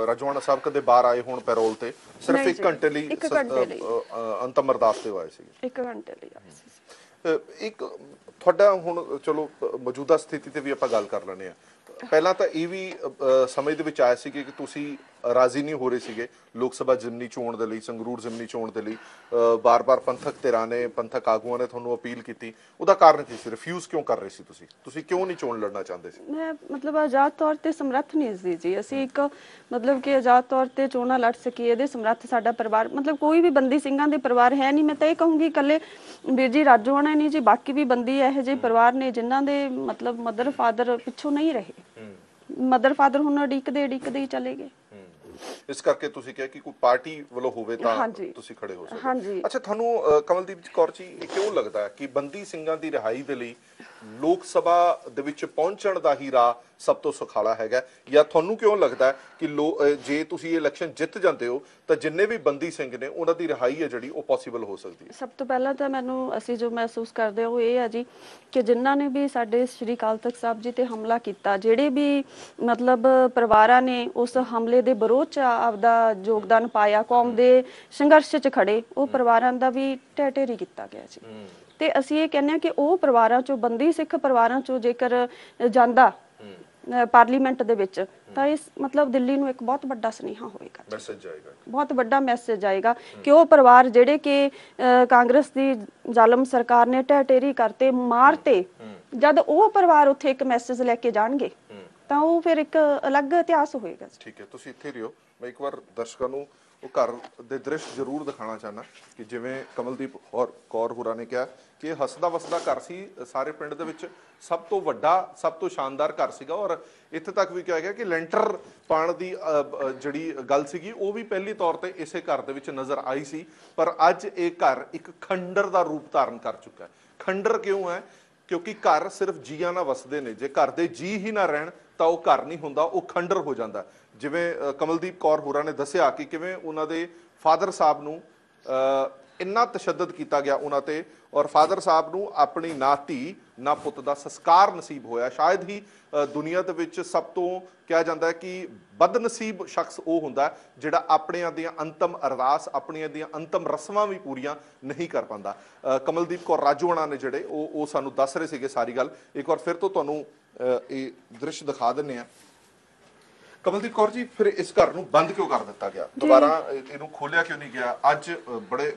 ਰਾਜੋਆਣਾ ਸਾਹਿਬ ਕਦੇ ਬਾਹਰ ਆਏ ਹੋਣ ਪੈਰੋਲ ਤੇ, ਸਿਰਫ 1 ਘੰਟੇ ਲਈ ਅੰਤਮ ਅਰਦਾਸ ਤੇ ਆਏ ਸੀ। 1 ਘੰਟੇ ਲਈ ਆਏ ਸੀ। ਇੱਕ ਤੁਹਾਡਾ ਹੁਣ ਚਲੋ ਮੌਜੂਦਾ ਸਥਿਤੀ ਤੇ ਵੀ ਆਪਾਂ ਗੱਲ ਕਰ ਲੈਂਦੇ ਆ। ਪਹਿਲਾਂ ਤਾਂ ਇਹ ਵੀ ਸਮਝ ਦੇ ਵਿੱਚ ਆਇਆ ਸੀ ਕਿ ਤੁਸੀਂ ਰਾਜ਼ੀ ਨਹੀਂ ਹੋ ਰਹੇ ਸੀਗੇ ਲੋਕ ਸਭਾ ਜ਼ਿਮਨੀ ਚੋਣ ਦੇ ਲਈ, ਸੰਗਰੂਰ ਜ਼ਿਮਨੀ ਚੋਣ ਦੇ ਲਈ। ਬਾਰ-ਬਾਰ ਪੰਥਕ ਧਿਰਾਂ ਨੇ, ਪੰਥਕ ਆਗੂਆਂ ਨੇ ਤੁਹਾਨੂੰ ਅਪੀਲ ਕੀਤੀ, ਉਹਦਾ ਕਾਰਨ ਕੀ ਸੀ? ਰਿਫਿਊਜ਼ ਕਿਉਂ ਕਰ ਰਹੇ ਸੀ ਤੁਸੀਂ ਕਿਉਂ ਨਹੀਂ ਚੋਣ ਲੜਨਾ ਚਾਹੁੰਦੇ ਸੀ? ਮੈਂ ਮਤਲਬ ਆਜ਼ਾਦ ਤੌਰ ਤੇ ਸਮਰੱਥ ਨਹੀਂ ਸੀ ਜੀ ਅਸੀਂ, ਇੱਕ ਮਤਲਬ ਕਿ ਆਜ਼ਾਦ ਤੌਰ ਤੇ ਚੋਣਾਂ ਲੜ ਸਕੀਏ ਇਹਦੇ ਸਮਰੱਥ ਸਾਡਾ ਪਰਿਵਾਰ, ਮਤਲਬ ਕੋਈ ਵੀ ਬੰਦੀ ਸਿੰਘਾਂ ਦੇ ਪਰਿਵਾਰ ਹੈ ਨਹੀਂ। ਮੈਂ ਤਾਂ ਇਹ ਕਹੂੰਗੀ ਇਕੱਲੇ ਵੀਰ ਜੀ ਰਾਜੋਆਣਾ ਨਹੀਂ ਜੀ, ਬਾਕੀ ਵੀ ਬੰਦੀ ਇਹੋ ਜਿਹੇ ਪਰਿਵਾਰ ਨੇ ਜਿਨ੍ਹਾਂ ਦੇ ਮਤਲਬ ਮਦਰ ਫਾਦਰ ਪਿੱਛੋਂ ਨਹੀਂ ਰਹੇ। ਮਦਰ ਫਾਦਰ ਹੁਣ ਉਡੀਕਦੇ ਹੀ ਚਲੇ ਗਏ। ਇਸ ਕਰਕੇ ਤੁਸੀਂ ਕਿਹਾ ਕਿ ਕੋਈ ਪਾਰਟੀ ਵੱਲੋਂ ਹੋਵੇ ਤਾਂ ਤੁਸੀਂ ਖੜੇ ਹੋ ਸਕਦੇ। ਅੱਛਾ, ਤੁਹਾਨੂੰ ਕਮਲਦੀਪ ਕੌਰ ਜੀ ਇਹ ਕਿਉਂ ਲੱਗਦਾ ਹੈ ਕਿ ਬੰਦੀ ਸਿੰਘਾਂ ਦੀ ਰਿਹਾਈ ਦੇ ਲਈ ਲੋਕ ਸਭਾ ਦੇ ਵਿੱਚ ਪਹੁੰਚਣ ਦਾ ਹੀ ਰਾਹ ਸਭ ਤੋਂ ਸੁਖਾਲਾ ਹੈਗਾ, ਜਾਂ ਤੁਹਾਨੂੰ ਕਿਉਂ ਲੱਗਦਾ ਹੈ ਕਿ ਜੇ ਤੁਸੀਂ ਇਹ ਇਲੈਕਸ਼ਨ ਜਿੱਤ ਜਾਂਦੇ ਹੋ ਤਾਂ ਜਿੰਨੇ ਵੀ ਬੰਦੀ ਸਿੰਘ ਨੇ ਉਹਨਾਂ ਦੀ ਰਿਹਾਈ ਹੈ ਜਿਹੜੀ ਉਹ ਪੋਸੀਬਲ ਹੋ ਸਕਦੀ ਹੈ? ਸਭ ਤੋਂ ਪਹਿਲਾਂ ਤਾਂ ਅਸੀਂ ਜੋ ਮਹਿਸੂਸ ਕਰਦੇ ਹਾਂ ਉਹ ਇਹ ਹੈ ਜੀ ਕਿ ਜਿਨ੍ਹਾਂ ਨੇ ਵੀ ਸਾਡੇ ਸ਼੍ਰੀ ਅਕਾਲ ਤਖਤ ਸਾਹਿਬ ਜੀ ਤੇ ਹਮਲਾ ਕੀਤਾ, ਜਿਹੜੇ ਵੀ ਮਤਲਬ ਪਰਿਵਾਰਾਂ ਨੇ ਉਸ ਹਮਲੇ ਦੇ ਵਿਰੋਧ 'ਚ ਆਪਦਾ ਯੋਗਦਾਨ ਪਾਇਆ, ਕੌਮ ਦੇ ਸੰਘਰਸ਼ 'ਚ ਖੜੇ, ਉਹ ਪਰਿਵਾਰਾਂ ਦਾ ਵੀ ਢਹਿ ਢੇਰੀ ਕੀਤਾ ਗਿਆ ਜੀ। ਤੇ ਅਸੀਂ ਇਹ ਕਹਿੰਦੇ ਹਾਂ ਕਿ ਉਹ ਪਰਿਵਾਰਾਂ 'ਚੋਂ, ਬੰਦੀ ਸਿੱਖ ਪਰਿਵਾਰਾਂ 'ਚੋਂ ਜੇਕਰ ਜਾਂਦਾ ਪਾਰਲੀਮੈਂਟ ਦੇ ਵਿੱਚ ਤਾਂ ਇਸ ਮਤਲਬ ਦਿੱਲੀ ਨੂੰ ਇੱਕ ਬਹੁਤ ਵੱਡਾ ਸੁਨੇਹਾ ਹੋਏਗਾ, ਮੈਸੇਜ ਆਏਗਾ, ਬਹੁਤ ਵੱਡਾ ਮੈਸੇਜ ਆਏਗਾ ਕਿ ਉਹ ਪਰਿਵਾਰ ਜਿਹੜੇ ਕਿ ਕਾਂਗਰਸ ਦੀ ਜ਼ਾਲਮ ਸਰਕਾਰ ਨੇ ਢਹਿ ਢੇਰੀ ਕਰਤੇ, ਮਾਰਤੇ, ਜਦ ਉਹ ਪਰਿਵਾਰ ਉੱਥੇ ਇੱਕ ਮੈਸੇਜ ਲੈ ਕੇ ਜਾਣਗੇ ਤਾਂ ਉਹ ਫਿਰ ਇੱਕ ਅਲੱਗ ਇਤਿਹਾਸ ਹੋਏਗਾ। ਠੀਕ ਹੈ, ਤੁਸੀਂ ਇੱਥੇ ਰਿਹੋ, ਮੈਂ ਇੱਕ ਵਾਰ ਦਰਸ਼ਕਾਂ ਨੂੰ ਉਹ ਘਰ ਦੇ ਦ੍ਰਿਸ਼ ਜ਼ਰੂਰ ਦਿਖਾਉਣਾ ਚਾਹੁੰਦਾ ਕਿ ਜਿਵੇਂ ਕਮਲਦੀਪ ਕੌਰ ਹੋਰਾਂ ਨੇ ਕਿਹਾ ਕਿ ਇਹ ਹੱਸਦਾ ਵਸਦਾ ਘਰ ਸੀ, ਸਾਰੇ ਪਿੰਡ ਦੇ ਵਿੱਚ ਸਭ ਤੋਂ ਵੱਡਾ, ਸਭ ਤੋਂ ਸ਼ਾਨਦਾਰ ਘਰ ਸੀਗਾ, ਔਰ ਇੱਥੇ ਤੱਕ ਵੀ ਕਿਹਾ ਗਿਆ ਕਿ ਲੈਂਟਰ ਪਾਉਣ ਦੀ ਜਿਹੜੀ ਗੱਲ ਸੀਗੀ ਉਹ ਵੀ ਪਹਿਲੀ ਤੌਰ ਤੇ ਇਸੇ ਘਰ ਦੇ ਵਿੱਚ ਨਜ਼ਰ ਆਈ ਸੀ। ਪਰ ਅੱਜ ਇਹ ਘਰ ਇੱਕ ਖੰਡਰ ਦਾ ਰੂਪ ਧਾਰਨ ਕਰ ਚੁੱਕਾ ਹੈ। ਖੰਡਰ ਕਿਉਂ ਹੈ? ਕਿਉਂਕਿ ਘਰ ਸਿਰਫ ਜੀਆਂ ਨਾਲ ਵਸਦੇ ਨੇ, ਜੇ ਘਰ ਦੇ ਜੀ ਹੀ ਨਾ ਰਹਿਣ ਤਾਂ ਉਹ ਘਰ ਨਹੀਂ ਹੁੰਦਾ, ਉਹ ਖੰਡਰ ਹੋ ਜਾਂਦਾ। ਜਿਵੇਂ ਕਮਲਦੀਪ ਕੌਰ ਹੋਰਾਂ ਨੇ ਦੱਸਿਆ ਕਿ ਕਿਵੇਂ ਉਹਨਾਂ ਦੇ ਫਾਦਰ ਸਾਹਿਬ ਨੂੰ ਇੰਨਾ ਤਸ਼ੱਦਦ ਕੀਤਾ ਗਿਆ ਉਹਨਾਂ ਤੇ ਔਰ ਫਾਦਰ ਸਾਹਿਬ ਨੂੰ ਆਪਣੀ ਨਾ ਧੀ ਨਾ ਪੁੱਤ ਦਾ ਸੰਸਕਾਰ ਨਸੀਬ ਹੋਇਆ। ਸ਼ਾਇਦ ਹੀ ਦੁਨੀਆ ਦੇ ਵਿੱਚ ਸਭ ਤੋਂ ਕਿਹਾ ਜਾਂਦਾ ਹੈ ਕਿ ਬਦਨਸੀਬ ਸ਼ਖਸ ਉਹ ਹੁੰਦਾ ਜਿਹੜਾ ਆਪਣਿਆਂ ਦੀਆਂ ਅੰਤਮ ਅਰਦਾਸ, ਆਪਣੀਆਂ ਦੀਆਂ ਅੰਤਮ ਰਸਮਾਂ ਵੀ ਪੂਰੀਆਂ ਨਹੀਂ ਕਰ ਪਾਉਂਦਾ। ਕਮਲਦੀਪ ਕੌਰ ਰਾਜੋਆਣਾ ਨੇ ਜਿਹੜੇ ਉਹ ਸਾਨੂੰ ਦੱਸ ਰਹੇ ਸੀਗੇ ਸਾਰੀ ਗੱਲ। ਇੱਕ ਵਾਰ ਫਿਰ ਤੋਂ ਤੁਹਾਨੂੰ ਇਹ ਦ੍ਰਿਸ਼ ਦਿਖਾ ਦਿੰਦੇ ਆ। ਕਮਲਦੀਪ ਕੌਰ ਜੀ, ਫਿਰ ਇਸ ਘਰ ਨੂੰ ਬੰਦ ਕਿਉਂ ਕਰ ਦਿੱਤਾ ਗਿਆ? ਦੁਬਾਰਾ ਇਹਨੂੰ ਖੋਲਿਆ ਕਿਉਂ ਨਹੀਂ ਗਿਆ? ਅੱਜ ਬੜੇ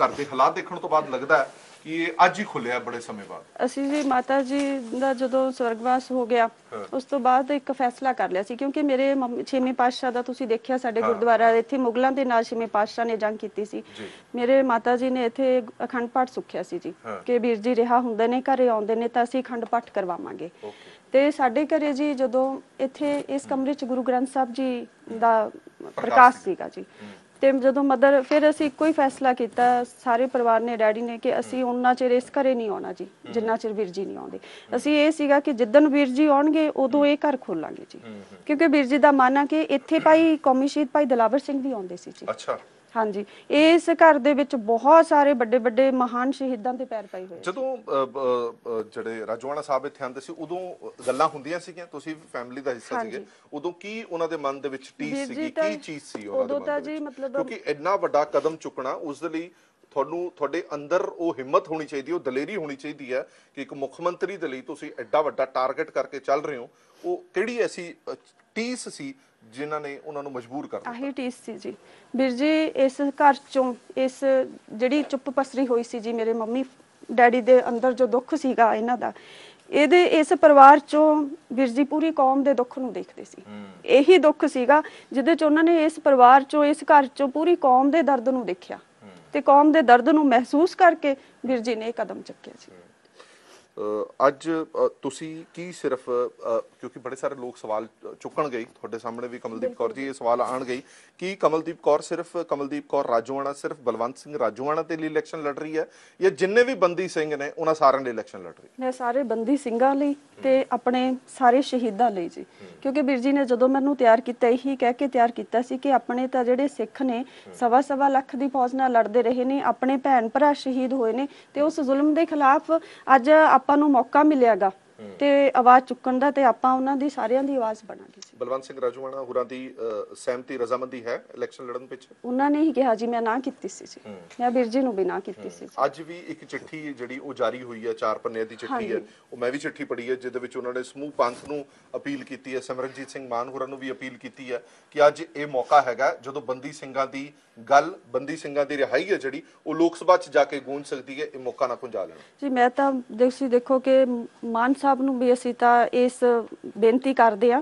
ਘਰ ਦੇ ਹਾਲਾਤ ਦੇਖਣ ਤੋਂ ਬਾਅਦ ਲੱਗਦਾ ਹੈ ਕਿ ਇਹ ਅੱਜ ਹੀ ਖੁੱਲਿਆ ਬੜੇ ਸਮੇਂ ਬਾਅਦ। ਅਸੀਂ ਜੀ ਮਾਤਾ ਜੀ ਦਾ ਜਦੋਂ ਸਵਰਗਵਾਸ ਹੋ ਗਿਆ ਉਸ ਤੋਂ ਬਾਅਦ ਇੱਕ ਫੈਸਲਾ ਕਰ ਲਿਆ ਸੀ, ਕਿਉਂਕਿ ਮੇਰੇ ਛੇਵੇਂ ਪਾਤਸ਼ਾਹ ਦਾ ਤੁਸੀਂ ਦੇਖਿਆ ਸਾਡੇ ਗੁਰਦੁਆਰਾ ਇੱਥੇ ਮੁਗਲਾਂ ਦੇ ਨਾਲ ਛੇਵੇਂ ਪਾਤਸ਼ਾਹ ਨੇ ਜੰਗ ਕੀਤੀ ਸੀ। ਮੇਰੇ ਮਾਤਾ ਜੀ ਨੇ ਇੱਥੇ ਅਖੰਡ ਪਾਠ ਸੁਖਿਆ ਸੀ ਜੀ ਕਿ ਵੀਰ ਜੀ ਰਿਹਾ ਹੁੰਦੇ ਨੇ, ਘਰੇ ਆਉਂਦੇ ਨੇ ਤਾਂ ਅਸੀਂ ਅਖੰਡ ਪਾਠ ਕਰਵਾਵਾਂਗੇ। ਤੇ ਸਾਡੇ ਘਰੇ ਜੀ ਜਦੋਂ ਇੱਥੇ ਇਸ ਕਮਰੇ 'ਚ ਗੁਰੂ ਗ੍ਰੰਥ ਸਾਹਿਬ ਜੀ ਦਾ ਪ੍ਰਕਾਸ਼ ਸੀਗਾ ਜੀ, ਤੇ ਜਦੋਂ ਮਦਰ ਫਿਰ ਅਸੀਂ ਇੱਕੋ ਹੀ ਫੈਸਲਾ ਕੀਤਾ ਸਾਰੇ ਪਰਿਵਾਰ ਨੇ, ਡੈਡੀ ਨੇ, ਕਿ ਅਸੀਂ ਉਹਨਾਂ ਚਿਰ ਇਸ ਘਰੇ ਨਹੀਂ ਆਉਣਾ ਜੀ ਜਿੰਨਾ ਚਿਰ ਵੀਰ ਜੀ ਨਹੀਂ ਆਉਂਦੇ। ਅਸੀਂ ਇਹ ਸੀਗਾ ਕਿ ਜਿੱਦਣ ਵੀਰ ਜੀ ਆਉਣਗੇ ਉਦੋਂ ਇਹ ਘਰ ਖੋਲਾਂਗੇ ਜੀ, ਕਿਉਂਕਿ ਵੀਰ ਜੀ ਦਾ ਮੰਨ ਆ ਕਿ ਇੱਥੇ ਭਾਈ ਕੌਮੀ ਸ਼ਹੀਦ ਭਾਈ ਦਿਲਾਵਰ ਸਿੰਘ ਵੀ ਆਉਂਦੇ ਸੀ ਜੀ। ਅੱਛਾ। ਹਾਂਜੀ, ਇਸ ਘਰ ਦੇ ਵਿੱਚ ਬਹੁਤ ਸਾਰੇ ਵੱਡੇ ਵੱਡੇ ਮਹਾਨ ਸ਼ਹੀਦਾਂ ਦੇ ਪੈਰ ਪਏ ਹੋਏ। ਜਦੋਂ ਜਿਹੜੇ ਰਾਜੋਆਣਾ ਸਾਹਿਬ ਇੱਥੇ ਆਉਂਦੇ ਸੀ ਉਦੋਂ ਗੱਲਾਂ ਹੁੰਦੀਆਂ ਸੀਗੀਆਂ, ਤੁਸੀਂ ਫੈਮਿਲੀ ਦਾ ਹਿੱਸਾ ਸੀਗੇ, ਉਦੋਂ ਕੀ ਉਹਨਾਂ ਦੇ ਮਨ ਦੇ ਵਿੱਚ ਟੀਸ ਸੀਗੀ, ਕੀ ਚੀਜ਼ ਸੀ ਉਹਨਾਂ ਦੇ ਮਨ ਦੇ ਵਿੱਚ? ਕਿਉਂਕਿ ਇੰਨਾ ਵੱਡਾ ਕਦਮ ਚੁੱਕਣਾ, ਉਸ ਦੇ ਲਈ ਤੁਹਾਨੂੰ ਤੁਹਾਡੇ ਅੰਦਰ ਉਹ ਹਿੰਮਤ ਹੋਣੀ ਚਾਹੀਦੀ, ਉਹ ਦਲੇਰੀ ਹੋਣੀ ਚਾਹੀਦੀ ਹੈ ਕਿ ਇੱਕ ਮੁੱਖ ਮੰਤਰੀ ਦੇ ਲਈ ਤੁਸੀਂ ਐਡਾ ਵੱਡਾ ਟਾਰਗੇਟ ਕਰਕੇ ਚੱਲ ਰਹੇ ਹੋ। ਉਹ ਕਿਹੜੀ ਐਸੀ ਟੀਸ ਸੀ ਜਿਨ੍ਹਾਂ ਨੇ ਉਹਨਾਂ ਨੂੰ ਮਜਬੂਰ ਕਰ ਦਿੱਤਾ? ਆਹੀ ਟੀਸ ਸੀ ਜੀ ਵੀਰ ਜੀ। ਇਸ ਘਰ ਚੋਂ ਇਸ ਜਿਹੜੀ ਚੁੱਪ ਪਸਰੀ ਹੋਈ ਸੀ ਜੀ ਮੇਰੇ ਮੰਮੀ ਡੈਡੀ ਦੇ ਅੰਦਰ, ਜੋ ਦੁੱਖ ਸੀਗਾ ਇਹਨਾਂ ਦਾ, ਇਹਦੇ ਇਸ ਪਰਿਵਾਰ ਚੋਂ ਵੀਰ ਜੀ ਪੂਰੀ ਕੌਮ ਦੇ ਦੁੱਖ ਨੂੰ ਦੇਖਦੇ ਸੀ। ਇਹੀ ਦੁੱਖ ਸੀਗਾ ਜਿਹਦੇ ਚ ਉਹਨਾਂ ਨੇ ਇਸ ਪਰਿਵਾਰ ਚੋਂ, ਇਸ ਘਰ ਚੋਂ ਪੂਰੀ ਕੌਮ ਦੇ ਦਰਦ ਨੂੰ ਦੇਖਿਆ ਤੇ ਕੌਮ ਦੇ ਦਰਦ ਨੂੰ ਮਹਿਸੂਸ ਕਰਕੇ ਵੀਰ ਜੀ ਨੇ ਇਹ ਕਦਮ ਚੁੱਕਿਆ ਸੀ। ਅੱਜ ਤੁਸੀਂ ਕੀ ਸਿਰਫ ਕਿਉਂਕਿ ਬੜੇ ਸਾਰੇ ਲੋਕ ਸਵਾਲ ਚੁੱਕਣਗੇ, ਤੁਹਾਡੇ ਸਾਹਮਣੇ ਵੀ ਕਮਲਦੀਪ ਕੌਰ ਜੀ ਇਹ ਸਵਾਲ ਆਣਗੇ ਕਿ ਕਮਲਦੀਪ ਕੌਰ ਸਿਰਫ ਕਮਲਦੀਪ ਕੌਰ ਰਾਜੋਆਣਾ ਸਿਰਫ ਬਲਵੰਤ ਸਿੰਘ ਰਾਜੋਆਣਾ ਤੇ ਲਈ ਇਲੈਕਸ਼ਨ ਲੜ ਰਹੀ ਹੈ ਜਾਂ ਜਿੰਨੇ ਵੀ ਬੰਦੀ ਸਿੰਘ ਨੇ ਉਹਨਾਂ ਸਾਰਿਆਂ ਲਈ ਇਲੈਕਸ਼ਨ ਲੜ ਰਹੀ ਹੈ? ਮੈਂ ਸਾਰੇ ਬੰਦੀ ਸਿੰਘਾਂ ਲਈ ਤੇ ਆਪਣੇ ਸਾਰੇ ਸ਼ਹੀਦਾਂ ਲਈ ਜੀ, ਕਿਉਂਕਿ ਵੀਰ ਜੀ ਨੇ ਜਦੋਂ ਮੈਨੂੰ ਤਿਆਰ ਕੀਤਾ ਇਹੀ ਕਹਿ ਕੇ ਤਿਆਰ ਕੀਤਾ ਸੀ ਕਿ ਆਪਣੇ ਤਾਂ ਜਿਹੜੇ ਸਿੱਖ ਨੇ 1.25 ਲੱਖ ਦੀ ਫੌਜ ਨਾਲ ਲੜਦੇ ਰਹੇ ਨੇ, ਆਪਣੇ ਭੈਣ ਭਰਾ ਸ਼ਹੀਦ ਹੋਏ ਨੇ, ਤੇ ਉਸ ਜ਼ੁਲਮ ਦੇ ਖਿਲਾਫ ਅੱਜ ਆਪਾਂ ਨੂੰ ਮੌਕਾ ਮਿਲਿਆਗਾ ਤੇ ਆਵਾਜ਼ ਚੁੱਕਣ ਦਾ, ਤੇ ਆਪਾਂ ਉਹਨਾਂ ਦੀ ਸਾਰਿਆਂ ਦੀ ਆਵਾਜ਼ ਬਣਾਂਗੇ। ਬਲਵੰਤ ਸਿੰਘ ਰਾਜੋਆਣਾ ਹੋਰਾਂ ਦੀ ਸਹਿਮਤੀ ਰਜ਼ਾਮੰਦੀ ਹੈ ਇਲੈਕਸ਼ਨ ਲੜਨ ਪਿੱਛੇ? ਉਹਨਾਂ ਨੇ ਹੀ ਕਿਹਾ ਜੀ, ਮੈਂ ਨਾ ਕੀਤੀ ਸੀ ਜੀ, ਮੈਂ ਵੀਰ ਜੀ ਨੂੰ ਵੀ ਨਾ ਕੀਤੀ ਸੀ। ਅੱਜ ਵੀ ਇੱਕ ਚਿੱਠੀ ਜਿਹੜੀ ਉਹ ਜਾਰੀ ਹੋਈ ਹੈ, 4 ਪੰਨਿਆਂ ਦੀ ਚਿੱਠੀ ਹੈ, ਉਹ ਮੈਂ ਵੀ ਚਿੱਠੀ ਪੜ੍ਹੀ ਹੈ, ਜਿਹਦੇ ਵਿੱਚ ਉਹਨਾਂ ਨੇ ਸਮੂਹ ਪੰਥ ਨੂੰ ਅਪੀਲ ਕੀਤੀ ਹੈ, ਸਿਮਰਨਜੀਤ ਸਿੰਘ ਮਾਨ ਹੋਰਾਂ ਨੂੰ ਵੀ ਅਪੀਲ ਕੀਤੀ ਹੈ ਕਿ ਅੱਜ ਇਹ ਮੌਕਾ ਹੈਗਾ ਜਦੋਂ ਬੰਦੀ ਸਿੰਘਾਂ ਦੀ ਗੱਲ, ਬੰਦੀ ਸਿੰਘਾਂ ਦੀ ਰਿਹਾਈ ਹੈ ਜਿਹੜੀ ਉਹ ਲੋਕ ਸਭਾ 'ਚ ਜਾ ਕੇ ਗੂੰਜ ਸਕਦੀ ਹੈ, ਇਹ ਮੌਕਾ ਨਾ ਭੁੰਜਾ ਲੈਣਾ ਜੀ। ਮੈਂ ਤਾਂ ਤੁਸੀਂ ਦੇਖੋ ਕਿ ਮਾਨ ਸਾਹਿਬ ਨੂੰ ਵੀ ਅਸੀਂ ਤਾਂ ਇਸ ਬੇਨਤੀ ਕਰਦੇ ਆ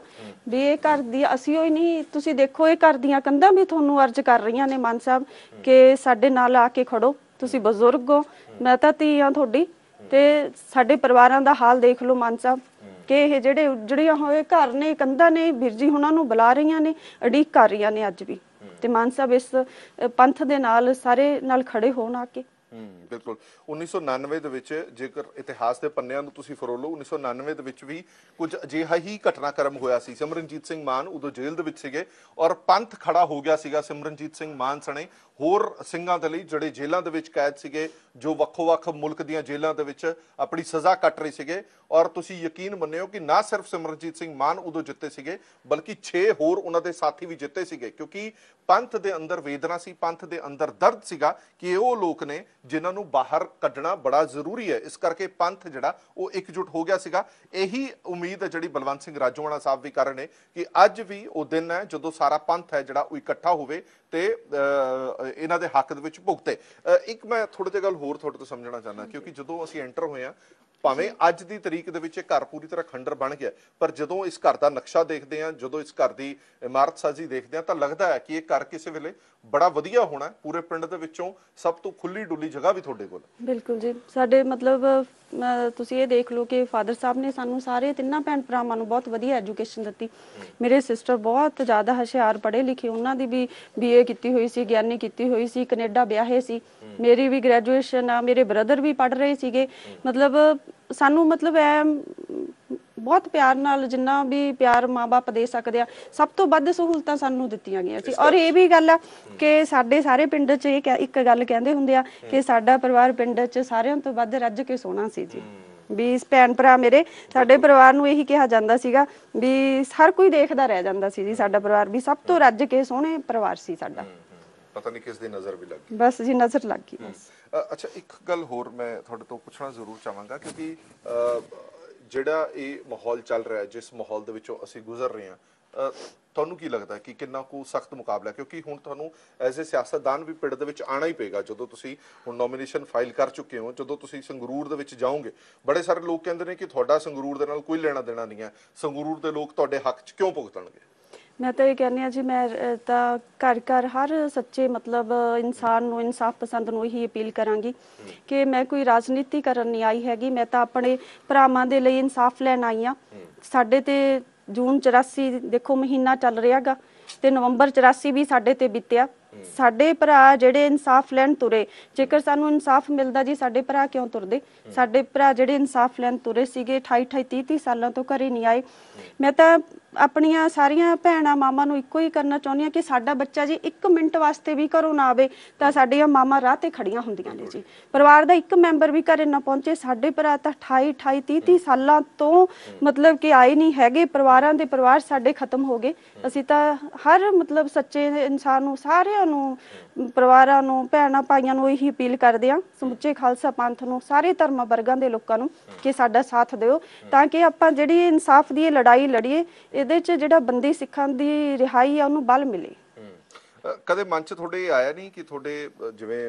ਵੀ ਇਹ ਘਰ ਦੀ ਅਸੀਂ ਹੋਈ ਨਹੀਂ, ਤੁਸੀਂ ਦੇਖੋ ਇਹ ਘਰ ਦੀਆਂ ਕੰਧਾਂ ਵੀ ਤੁਹਾਨੂੰ ਅਰਜ਼ ਕਰ ਰਹੀਆਂ ਨੇ ਮਾਨ ਸਾਹਿਬ ਕਿ ਸਾਡੇ ਨਾਲ ਆ ਕੇ ਖੜੋ, ਤੁਸੀਂ ਬਜ਼ੁਰਗ ਹੋ, ਮੈਂ ਤਾਂ ਧੀ ਆ ਤੁਹਾਡੀ, ਤੇ ਸਾਡੇ ਪਰਿਵਾਰਾਂ ਦਾ ਹਾਲ ਦੇਖ ਲਓ ਮਾਨ ਸਾਹਿਬ ਕਿ ਇਹ ਜਿਹੜੇ ਉਜੜੀਆਂ ਹੋਏ ਘਰ ਨੇ, ਕੰਧਾਂ ਨੇ, ਵੀਰ ਜੀ ਉਹਨਾਂ ਨੂੰ ਬੁਲਾ ਰਹੀਆਂ ਨੇ, ਉਡੀਕ ਕਰ ਰਹੀਆਂ ਨੇ ਅੱਜ ਵੀ, ਤੇ ਮਾਨ ਸਾਹਿਬ ਇਸ ਪੰਥ ਦੇ ਨਾਲ ਸਾਰੇ ਨਾਲ ਖੜੇ ਹੋਣ ਆ ਕੇ। ਬਿਲਕੁਲ। 1999 ਦੇ ਵਿੱਚ ਜੇਕਰ ਇਤਿਹਾਸ ਦੇ ਪੰਨਿਆਂ ਨੂੰ ਤੁਸੀਂ ਫਰੋਲੋ, 1999 ਦੇ ਵਿੱਚ ਵੀ ਕੁਝ ਅਜਿਹਾ ਹੀ ਘਟਨਾਕ੍ਰਮ ਹੋਇਆ ਸੀ। ਸਿਮਰਨਜੀਤ ਸਿੰਘ ਮਾਨ ਉਦੋਂ ਜੇਲ੍ਹ ਦੇ ਵਿੱਚ ਸੀਗੇ ਔਰ ਪੰਥ ਖੜਾ ਹੋ ਗਿਆ ਸੀਗਾ ਸਿਮਰਨਜੀਤ ਸਿੰਘ ਮਾਨ ਸਣੇ ਹੋਰ ਸਿੰਘਾਂ ਦੇ ਲਈ ਜਿਹੜੇ ਜੇਲ੍ਹਾਂ ਦੇ ਵਿੱਚ ਕੈਦ ਸੀਗੇ, ਜੋ ਵੱਖੋ-ਵੱਖ ਮੁਲਕ ਦੀਆਂ ਜੇਲ੍ਹਾਂ ਦੇ ਵਿੱਚ ਆਪਣੀ ਸਜ਼ਾ ਕੱਟ ਰਹੇ ਸੀਗੇ। ਔਰ ਤੁਸੀਂ ਯਕੀਨ ਮੰਨਿਓ ਕਿ ਨਾ ਸਿਰਫ ਸਿਮਰਨਜੀਤ ਸਿੰਘ ਮਾਨ ਉਦੋਂ ਜਿੱਤੇ ਸੀਗੇ ਬਲਕਿ 6 ਹੋਰ ਉਹਨਾਂ ਦੇ ਸਾਥੀ ਵੀ ਜਿੱਤੇ ਸੀਗੇ, ਕਿਉਂਕਿ ਪੰਥ ਦੇ ਅੰਦਰ ਵੇਦਨਾ ਸੀ, ਪੰਥ ਦੇ ਅੰਦਰ ਦਰਦ ਸੀਗਾ ਕਿ ਇਹ ਉਹ ਲੋਕ ਨੇ ਜਿਨ੍ਹਾਂ ਨੂੰ ਬਾਹਰ ਕੱਢਣਾ ਬੜਾ ਜ਼ਰੂਰੀ ਹੈ। ਇਸ ਕਰਕੇ ਪੰਥ ਜਿਹੜਾ ਉਹ ਇਕਜੁੱਟ ਹੋ ਗਿਆ ਸੀਗਾ। ਇਹੀ ਉਮੀਦ ਹੈ ਜਿਹੜੀ ਬਲਵੰਤ ਸਿੰਘ ਰਾਜੋਆਣਾ ਸਾਹਿਬ ਵੀ ਕਰ ਰਹੇ ਨੇ ਕਿ ਅੱਜ ਵੀ ਉਹ ਦਿਨ ਹੈ ਜਦੋਂ ਸਾਰਾ ਪੰਥ ਹੈ ਜਿਹੜਾ ਉਹ ਇਕੱਠਾ ਹੋਵੇ ਤੇ ਇਹਨਾਂ ਦੇ ਹੱਕ ਦੇ ਵਿੱਚ ਭੁਗਤੇ। ਇੱਕ ਮੈਂ ਥੋੜੀ ਜਿਹੀ ਗੱਲ ਹੋਰ ਤੁਹਾਡੇ ਤੋਂ ਸਮਝਣਾ ਚਾਹੁੰਦਾ, ਕਿਉਂਕਿ ਜਦੋਂ ਅਸੀਂ ਐਂਟਰ ਹੋਏ ਆ, ਭਾਵੇਂ ਅੱਜ ਦੀ ਤਰੀਕ ਦੇ ਵਿੱਚ ਇਹ ਘਰ ਪੂਰੀ ਤਰ੍ਹਾਂ ਖੰਡਰ ਬਣ ਗਿਆ, ਪਰ ਜਦੋਂ ਇਸ ਘਰ ਦਾ ਨਕਸ਼ਾ ਦੇਖਦੇ ਆ, ਜਦੋਂ ਇਸ ਘਰ ਦੀ ਇਮਾਰਤ ਸਾਜੀ ਦੇਖਦੇ ਆ ਤਾਂ ਲੱਗਦਾ ਹੈ ਕਿ ਇਹ ਘਰ ਕਿਸੇ ਵੇਲੇ ਬੜਾ ਵਧੀਆ ਹੋਣਾ। ਪੂਰੇ ਪਿੰਡ ਦੇ ਵਿੱਚੋਂ ਸਭ ਤੋਂ ਖੁੱਲੀ ਡੁੱਲੀ ਜਗ੍ਹਾ ਵੀ ਤੁਹਾਡੇ ਕੋਲ। ਬਿਲਕੁਲ ਜੀ, ਸਾਡੇ ਮਤਲਬ ਤੁਸੀਂ ਇਹ ਦੇਖ ਲਓ ਕਿ ਫਾਦਰ ਸਾਹਿਬ ਨੇ ਸਾਨੂੰ ਸਾਰੇ ਤਿੰਨਾਂ ਭੈਣ ਭਰਾਵਾਂ ਨੂੰ ਬਹੁਤ ਵਧੀਆ ਐਜੂਕੇਸ਼ਨ ਦਿੱਤੀ। ਮੇਰੇ ਸਿਸਟਰ ਬਹੁਤ ਜ਼ਿਆਦਾ ਹੁਸ਼ਿਆਰ ਪੜ੍ਹੇ ਲਿਖੇ, ਉਹਨਾਂ ਦੀ ਵੀ BA ਕੀਤੀ ਹੋਈ ਸੀ, ਗਿਆਨੀ ਕੀਤੀ ਹੋਈ ਸੀ, ਕੈਨੇਡਾ ਵਿਆਹੇ ਸੀ, ਮੇਰੀ ਵੀ ਗ੍ਰੈਜੂਏਸ਼ਨ ਆ, ਮੇਰੇ ਬ੍ਰਦਰ ਵੀ ਪੜ੍ਹ ਰਹੇ ਸੀਗੇ। ਮਤਲਬ ਸਾਨੂੰ ਮਤਲਬ ਬਹੁਤ ਪਿਆਰ ਨਾਲ, ਜਿੰਨਾ ਵੀ ਪਿਆਰ ਮਾਂ-ਬਾਪ ਦੇ ਸਕਦੇ ਆ, ਸਭ ਤੋਂ ਵੱਧ ਸਹੂਲਤਾਂ ਸਾਨੂੰ ਦਿੱਤੀਆਂ ਗਈਆਂ ਸੀ। ਔਰ ਇਹ ਵੀ ਗੱਲ ਆ ਕਿ ਸਾਡੇ ਸਾਰੇ ਪਿੰਡ 'ਚ ਇੱਕ ਗੱਲ ਕਹਿੰਦੇ ਹੁੰਦੇ ਆ ਕਿ ਸਾਡਾ ਪਰਿਵਾਰ ਪਿੰਡ 'ਚ ਸਾਰਿਆਂ ਤੋਂ ਵੱਧ ਰੱਜ ਕੇ ਸੋਹਣਾ ਸੀ ਜੀ। ਵੀ ਭੈਣ ਭਰਾ ਮੇਰੇ, ਸਾਡੇ ਪਰਿਵਾਰ ਨੂੰ ਇਹੀ ਕਿਹਾ ਜਾਂਦਾ ਸੀਗਾ ਵੀ ਹਰ ਕੋਈ ਦੇਖਦਾ ਰਹਿ ਜਾਂਦਾ ਸੀ ਜੀ ਸਾਡਾ ਪਰਿਵਾਰ, ਵੀ ਸਭ ਤੋਂ ਰੱਜ ਕੇ ਸੋਹਣੇ ਪਰਿਵਾਰ ਸੀ ਸਾਡਾ। ਪਤਾ ਨਹੀਂ ਕਿਸ ਦੀ ਨਜ਼ਰ ਵੀ ਲੱਗ ਗਈ। ਬਸ ਜੀ, ਨਜ਼ਰ ਲੱਗ ਗਈ ਬਸ। ਅੱਛਾ, ਇੱਕ ਗੱਲ ਹੋਰ ਮੈਂ ਤੁਹਾਡੇ ਤੋਂ ਪੁੱਛਣਾ ਜ਼ਰੂਰ ਚਾਹਾਂਗਾ, ਕਿਉਂਕਿ ਜਿਹੜਾ ਇਹ ਮਾਹੌਲ ਚੱਲ ਰਿਹਾ, ਜਿਸ ਮਾਹੌਲ ਦੇ ਵਿੱਚੋਂ ਅਸੀਂ ਗੁਜ਼ਰ ਰਹੇ ਹਾਂ, ਤੁਹਾਨੂੰ ਕੀ ਲੱਗਦਾ ਕਿ ਕਿੰਨਾ ਕੁ ਸਖਤ ਮੁਕਾਬਲਾ? ਕਿਉਂਕਿ ਹੁਣ ਤੁਹਾਨੂੰ ਐਜ਼ ਏ ਸਿਆਸਤਦਾਨ ਵੀ ਪਿੰਡ ਦੇ ਵਿੱਚ ਆਣਾ ਹੀ ਪਏਗਾ। ਜਦੋਂ ਤੁਸੀਂ ਹੁਣ ਨੋਮੀਨੇਸ਼ਨ ਫਾਈਲ ਕਰ ਚੁੱਕੇ ਹੋ, ਜਦੋਂ ਤੁਸੀਂ ਸੰਗਰੂਰ ਦੇ ਵਿੱਚ ਜਾਓਗੇ, ਬੜੇ ਸਾਰੇ ਲੋਕ ਕਹਿੰਦੇ ਨੇ ਕਿ ਤੁਹਾਡਾ ਸੰਗਰੂਰ ਦੇ ਨਾਲ ਕੋਈ ਲੈਣਾ ਦੇਣਾ ਨਹੀਂ ਹੈ, ਸੰਗਰੂਰ ਦੇ ਲੋਕ ਤੁਹਾਡੇ ਹੱਕ 'ਚ ਕਿਉਂ ਭੁਗਤਣਗੇ? ਮੈਂ ਤਾਂ ਇਹ ਕਹਿੰਦੀ ਹਾਂ ਜੀ, ਮੈਂ ਤਾਂ ਘਰ ਘਰ ਹਰ ਸੱਚੇ ਮਤਲਬ ਇਨਸਾਨ ਨੂੰ, ਇਨਸਾਫ ਪਸੰਦ ਨੂੰ ਇਹੀ ਅਪੀਲ ਕਰਾਂਗੀ ਕਿ ਮੈਂ ਕੋਈ ਰਾਜਨੀਤੀ ਕਰਨ ਨਹੀਂ ਆਈ ਹੈਗੀ। ਮੈਂ ਤਾਂ ਆਪਣੇ ਭਰਾਵਾਂ ਦੇ ਲਈ ਇਨਸਾਫ ਲੈਣ ਆਈ ਹਾਂ। ਸਾਡੇ ਤੇ ਜੂਨ 84 ਦੇਖੋ ਮਹੀਨਾ ਚੱਲ ਰਿਹਾਗਾ ਤੇ ਨਵੰਬਰ 84 ਵੀ ਸਾਡੇ ਤੇ ਬੀਤਿਆ। ਸਾਡੇ ਭਰਾ ਜਿਹੜੇ ਇਨਸਾਫ ਲੈਣ ਤੁਰੇ, ਜੇਕਰ ਸਾਨੂੰ ਇਨਸਾਫ ਮਿਲਦਾ ਜੀ, ਸਾਡੇ ਭਰਾ ਕਿਉਂ ਤੁਰਦੇ? ਸਾਡੇ ਭਰਾ ਜਿਹੜੇ ਇਨਸਾਫ ਲੈਣ ਤੁਰੇ ਸੀਗੇ 28 30 ਸਾਲਾਂ ਤੋਂ ਘਰੇ ਨਹੀਂ ਆਏ। ਮੈਂ ਤਾਂ ਆਪਣੀਆਂ ਸਾਰੀਆਂ ਭੈਣਾਂ ਮਾਵਾਂ ਨੂੰ ਇੱਕੋ ਹੀ ਕਰਨਾ ਚਾਹੁੰਦੀ ਹਾਂ ਕਿ ਸਾਡਾ ਬੱਚਾ ਜੀ 1 ਮਿੰਟ ਵਾਸਤੇ ਵੀ ਘਰੋਂ ਨਾ ਆਵੇ ਤਾਂ ਸਾਡੀਆਂ ਮਾਵਾਂ ਰਾਹ ਤੇ ਖੜੀਆਂ ਹੁੰਦੀਆਂ ਨੇ ਜੀ। ਪਰਿਵਾਰ ਦਾ ਇੱਕ ਮੈਂਬਰ ਵੀ ਘਰੇ ਨਾ ਪਹੁੰਚੇ। ਸਾਡੇ ਭਰਾ ਤਾਂ 28 30 ਸਾਲਾਂ ਤੋਂ ਮਤਲਬ ਕਿ ਆਏ ਨਹੀਂ ਹੈਗੇ। ਪਰਿਵਾਰਾਂ ਦੇ ਪਰਿਵਾਰ ਸਾਡੇ ਖਤਮ ਹੋ ਗਏ। ਅਸੀਂ ਤਾਂ ਹਰ ਮਤਲਬ ਸੱਚੇ ਇਨਸਾਨ ਨੂੰ, ਸਾਰਿਆਂ ਨੂੰ, ਪਰਿਵਾਰਾਂ ਨੂੰ, ਭੈਣਾਂ ਭਾਈਆਂ ਨੂੰ ਇਹੀ ਅਪੀਲ ਕਰਦੇ ਹਾਂ, ਸਮੁੱਚੇ ਖਾਲਸਾ ਪੰਥ ਨੂੰ, ਸਾਰੇ ਧਰਮਾਂ ਵਰਗਾਂ ਦੇ ਲੋਕਾਂ ਨੂੰ ਕਿ ਸਾਡਾ ਸਾਥ ਦਿਓ ਤਾਂ ਕਿ ਆਪਾਂ ਜਿਹੜੀ ਇਨਸਾਫ ਦੀ ਲੜਾਈ ਲੜੀਏ, ਇਹਦੇ 'ਚ ਜਿਹੜਾ ਬੰਦੀ ਸਿੱਖਾਂ ਦੀ ਰਿਹਾਈ ਆ ਉਹਨੂੰ ਬਲ ਮਿਲੇ। ਕਦੇ ਮਨ 'ਚ ਤੁਹਾਡੇ ਆਇਆ ਨਹੀਂ ਕਿ ਤੁਹਾਡੇ ਜਿਵੇਂ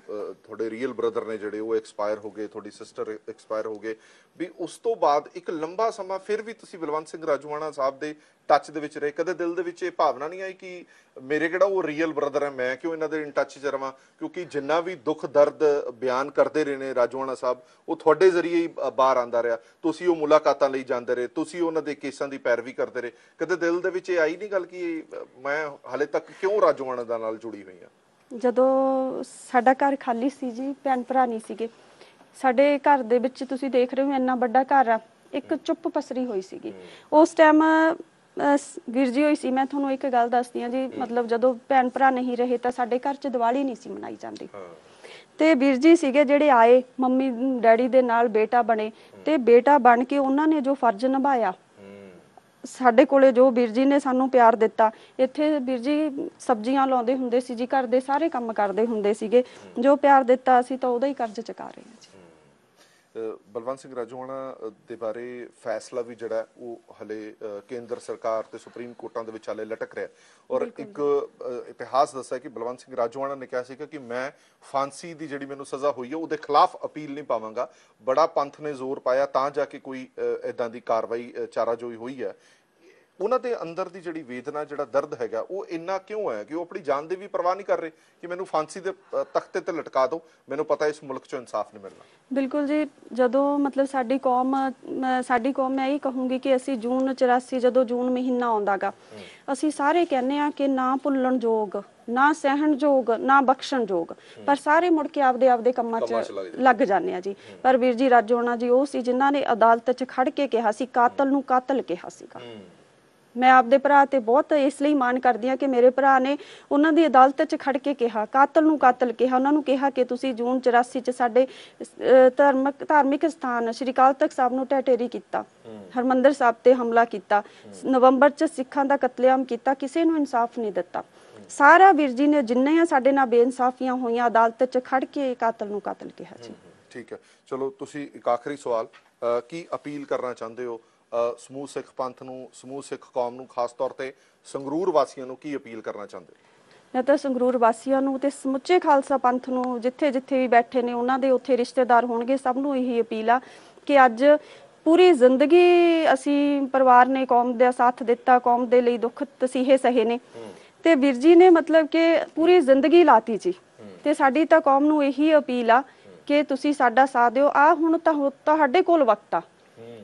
ਤੁਹਾਡੇ ਰੀਅਲ ਬ੍ਰਦਰ ਨੇ ਜਿਹੜੇ ਉਹ ਐਕਸਪਾਇਰ ਹੋ ਗਏ, ਤੁਹਾਡੀ ਸਿਸਟਰ ਐਕਸਪਾਇਰ ਹੋ ਗਏ, ਵੀ ਉਸ ਤੋਂ ਬਾਅਦ ਇੱਕ ਲੰਬਾ ਸਮਾਂ ਫਿਰ ਵੀ ਤੁਸੀਂ ਬਲਵੰਤ ਸਿੰਘ ਰਾਜੂਆਣਾ ਸਾਹਿਬ ਦੇ ਟੱਚ ਦੇ ਵਿੱਚ ਰਹੇ? ਕਦੇ ਦਿਲ ਦੇ ਵਿੱਚ ਇਹ ਭਾਵਨਾ ਨਹੀਂ ਆਈ ਕਿ ਮੇਰੇ ਕਿਹੜਾ ਉਹ ਰੀਅਲ ਬ੍ਰਦਰ ਹੈ, ਮੈਂ ਕਿਉਂ ਇਹਨਾਂ ਦੇ ਇਨ ਟੱਚ 'ਚ ਰਵਾਂ? ਕਿਉਂਕਿ ਜਿੰਨਾ ਵੀ ਦੁੱਖ ਦਰਦ ਬਿਆਨ ਕਰਦੇ ਰਹੇ ਨੇ ਰਾਜੂਆਣਾ ਸਾਹਿਬ, ਉਹ ਤੁਹਾਡੇ ਜ਼ਰੀਏ ਹੀ ਬਾਹਰ ਆਉਂਦਾ ਰਿਹਾ। ਤੁਸੀਂ ਉਹ ਮੁਲਾਕਾਤਾਂ ਲਈ ਜਾਂਦੇ ਰਹੇ, ਤੁਸੀਂ ਉਹਨਾਂ ਦੇ ਕੇਸਾਂ ਦੀ ਪੈਰਵੀ ਕਰਦੇ ਰਹੇ। ਕਦੇ ਦਿਲ ਦੇ ਵਿੱਚ ਇਹ ਆਈ ਨਹੀਂ ਗੱਲ ਕਿ ਮੈਂ ਹਾਲੇ ਤੱਕ ਕਿਉਂ ਰਾਜੂਆਣਾ ਦੇ ਨਾਲ ਜੁੜੀ ਹੋਈ ਹਾਂ? ਜਦੋਂ ਸਾਡਾ ਘਰ ਖਾਲੀ ਸੀ ਜੀ, ਭੈਣ ਭਰਾ ਨਹੀਂ ਸੀਗੇ ਸਾਡੇ ਘਰ ਦੇ ਵਿੱਚ, ਤੁਸੀਂ ਦੇਖ ਰਹੇ ਹੋ ਇੰਨਾ ਵੱਡਾ ਘਰ ਆ, ਇੱਕ ਚੁੱਪ ਪਸਰੀ ਹੋਈ ਸੀਗੀ ਉਸ ਟਾਈਮ। ਵੀਰ ਜੀ ਹੋਈ ਸੀ। ਮੈਂ ਤੁਹਾਨੂੰ ਇੱਕ ਗੱਲ ਦੱਸਦੀ ਹਾਂ ਜੀ, ਮਤਲਬ ਜਦੋਂ ਭੈਣ ਭਰਾ ਨਹੀਂ ਰਹੇ ਤਾਂ ਸਾਡੇ ਘਰ 'ਚ ਦੀਵਾਲੀ ਨਹੀਂ ਸੀ ਮਨਾਈ ਜਾਂਦੀ। ਤੇ ਵੀਰ ਜੀ ਸੀਗੇ ਜਿਹੜੇ ਆਏ, ਮੰਮੀ ਡੈਡੀ ਦੇ ਨਾਲ ਬੇਟਾ ਬਣੇ ਤੇ ਬੇਟਾ ਬਣ ਕੇ ਉਹਨਾਂ ਨੇ ਜੋ ਫਰਜ਼ ਨਿਭਾਇਆ ਸਾਡੇ ਕੋਲੇ, ਜੋ ਵੀਰ ਜੀ ਨੇ ਸਾਨੂੰ ਪਿਆਰ ਦਿੱਤਾ। ਇੱਥੇ ਵੀਰ ਜੀ ਸਬਜ਼ੀਆਂ ਲਾਉਂਦੇ ਹੁੰਦੇ ਸੀ ਜੀ, ਘਰ ਦੇ ਸਾਰੇ ਕੰਮ ਕਰਦੇ ਹੁੰਦੇ ਸੀਗੇ। ਜੋ ਪਿਆਰ ਦਿੱਤਾ ਅਸੀਂ ਤਾਂ ਉਹਦਾ ਹੀ ਕਰਜ਼ ਚੁਕਾ ਰਹੇ ਹਾਂ ਜੀ। ਬਲਵੰਤ ਸਿੰਘ ਰਾਜੂਆਣਾ ਦੇ ਬਾਰੇ ਫੈਸਲਾ ਵੀ ਜਿਹੜਾ ਉਹ ਹਲੇ ਕੇਂਦਰ ਸਰਕਾਰ ਤੇ ਸੁਪਰੀਮ ਕੋਰਟਾਂ ਦੇ ਵਿੱਚ ਹਲੇ ਲਟਕ ਰਿਹਾ। ਔਰ ਇੱਕ ਇਤਿਹਾਸ ਦੱਸਿਆ ਕਿ ਬਲਵੰਤ ਸਿੰਘ ਰਾਜੂਆਣਾ ਨੇ ਕਿਹਾ ਸੀਗਾ ਕਿ ਮੈਂ ਫਾਂਸੀ ਦੀ ਜਿਹੜੀ ਮੈਨੂੰ ਸਜ਼ਾ ਹੋਈ ਹੈ ਉਹਦੇ ਖਿਲਾਫ ਅਪੀਲ ਨਹੀਂ ਪਾਵਾਂਗਾ। ਬੜਾ ਪੰਥ ਨੇ ਜ਼ੋਰ ਪਾਇਆ ਤਾਂ ਜਾ ਕੇ ਕੋਈ ਇਦਾਂ ਦੀ ਕਾਰਵਾਈ ਚਾਰਾਜੋਈ ਹੋਈ ਹੈ। ਉਹਨਾਂ ਦੇ ਅੰਦਰ ਦੀ ਜਿਹੜੀ ਵੇਦਨਾ, ਜਿਹੜਾ ਦਰਦ ਹੈਗਾ, ਉਹ ਇੰਨਾ ਕਿਉਂ ਹੈ ਕਿ ਉਹ ਆਪਣੀ ਜਾਨ ਦੀ ਵੀ ਪਰਵਾਹ ਨਹੀਂ ਕਰ ਰਹੇ ਕਿ ਮੈਨੂੰ ਫਾਂਸੀ ਦੇ ਤਖਤੇ ਤੇ ਲਟਕਾ ਦਿਓ, ਮੈਨੂੰ ਪਤਾ ਇਸ ਮੁਲਕ 'ਚੋਂ ਇਨਸਾਫ ਨਹੀਂ ਮਿਲਣਾ? ਬਿਲਕੁਲ ਜੀ, ਜਦੋਂ ਮਤਲਬ ਸਾਡੀ ਕੌਮ ਮੈਂ ਇਹ ਕਹੂੰਗੀ ਕਿ ਅਸੀਂ ਜੂਨ 84 ਜਦੋਂ ਜੂਨ ਮਹੀਨਾ ਆਉਂਦਾਗਾ, ਅਸੀਂ ਸਾਰੇ ਕਹਿੰਦੇ ਆ ਕਿ ਨਾ ਭੁੱਲਣ ਯੋਗ, ਨਾ ਸਹਿਣ ਯੋਗ, ਨਾ ਬਖਸ਼ਣ ਯੋਗ, ਪਰ ਸਾਰੇ ਮੁੜ ਕੇ ਆਪਦੇ ਕੰਮਾਂ 'ਚ ਲੱਗ ਜਾਂਦੇ ਆ ਜੀ। ਪਰ ਵੀਰ ਜੀ ਰਾਜੂਆਣਾ ਜੀ ਉਹ ਸੀ ਜਿਨ੍ਹਾਂ ਨੇ ਅਦਾਲਤ 'ਚ ਖੜ ਕੇ ਕਿਹਾ ਸੀ, ਕਾਤਲ ਨੂੰ ਕਾਤਲ ਕਿਹਾ ਸੀਗਾ। ਮੈਂ ਆਪਦੇ ਭਰਾ ਤੇ ਬਹੁਤ ਇਸ ਲਈ ਮਾਣ ਕਰਦੀ ਹਾਂ ਕਿ ਮੇਰੇ ਭਰਾ ਨੇ ਉਹਨਾਂ ਦੀ ਅਦਾਲਤ 'ਚ ਖੜ ਕੇ ਕਿਹਾ, ਕਾਤਲ ਨੂੰ ਕਾਤਲ ਕਿਹਾ। ਉਹਨਾਂ ਨੂੰ ਕਿਹਾ ਕਿ ਤੁਸੀਂ ਜੂਨ 84 'ਚ ਸਾਡੇ ਧਾਰਮਿਕ ਸਥਾਨ ਸ਼੍ਰੀ ਅਕਾਲ ਤਖਤ ਸਾਹਿਬ ਨੂੰ ਢਹਿ ਕੀਤਾ, ਹਰਮੰਦਰ ਸਾਹਿਬ ਤੇ ਹਮਲਾ ਕੀਤਾ, ਨਵੰਬਰ 'ਚ ਸਿੱਖਾਂ ਦਾ ਕਤਲੇਆਮ ਕੀਤਾ, ਕਿਸੇ ਨੂੰ ਇਨਸਾਫ ਨਹੀਂ ਦਿੱਤਾ। ਸਾਰਾ ਵੀਰ ਜੀ ਨੇ ਜਿੰਨੇ ਆ ਸਾਡੇ ਨਾਲ ਬੇਇਨਸਾਫੀਆਂ ਹੋਈਆਂ, ਅਦਾਲਤ 'ਚ ਖੜ ਕੇ ਕਾਤਲ ਨੂੰ ਕਾਤਲ ਕਿਹਾ ਜੀ। ਠੀਕ ਹੈ, ਚਲੋ ਤੁਸੀਂ ਇੱਕ ਆਖਰੀ ਸਵਾਲ, ਕੀ ਅਪੀਲ ਕਰਨਾ ਚਾਹੁੰਦੇ ਹੋ ਸਮੂਹ ਸਿੱਖ ਪੰਥ ਨੂੰ, ਸਮੂਹ ਸਿੱਖ ਕੌਮ ਨੂੰ, ਖਾਸ ਤੌਰ ਤੇ ਸੰਗਰੂਰ ਵਾਸੀਆਂ ਨੂੰ ਕੀ ਅਪੀਲ ਕਰਨਾ ਚਾਹੁੰਦੇ? ਮੈਂ ਤਾਂ ਸੰਗਰੂਰ ਵਾਸੀਆਂ ਨੂੰ ਤੇ ਸਮੁੱਚੇ ਖਾਲਸਾ ਪੰਥ ਨੂੰ, ਜਿੱਥੇ ਜਿੱਥੇ ਵੀ ਬੈਠੇ ਨੇ ਉਹਨਾਂ ਦੇ ਉੱਥੇ ਰਿਸ਼ਤੇਦਾਰ ਹੋਣਗੇ, ਸਭ ਨੂੰ ਇਹੀ ਅਪੀਲ ਆ ਕਿ ਅੱਜ ਪੂਰੀ ਜ਼ਿੰਦਗੀ ਅਸੀਂ ਪਰਿਵਾਰ ਨੇ ਕੌਮ ਦਾ ਸਾਥ ਦਿੱਤਾ, ਕੌਮ ਦੇ ਲਈ ਦੁੱਖ ਤਸੀਹੇ ਸਹੇ ਨੇ ਤੇ ਵੀਰ ਜੀ ਨੇ ਮਤਲਬ ਕਿ ਪੂਰੀ ਜ਼ਿੰਦਗੀ ਲਾਤੀ ਜੀ। ਤੇ ਸਾਡੀ ਤਾਂ ਕੌਮ ਨੂੰ ਇਹੀ ਅਪੀਲ ਆ ਕਿ ਤੁਸੀਂ ਸਾਡਾ ਸਾਥ ਦਿਓ। ਹੁਣ ਤਾਂ ਤੁਹਾਡੇ ਕੋਲ ਵਕਤ ਆ,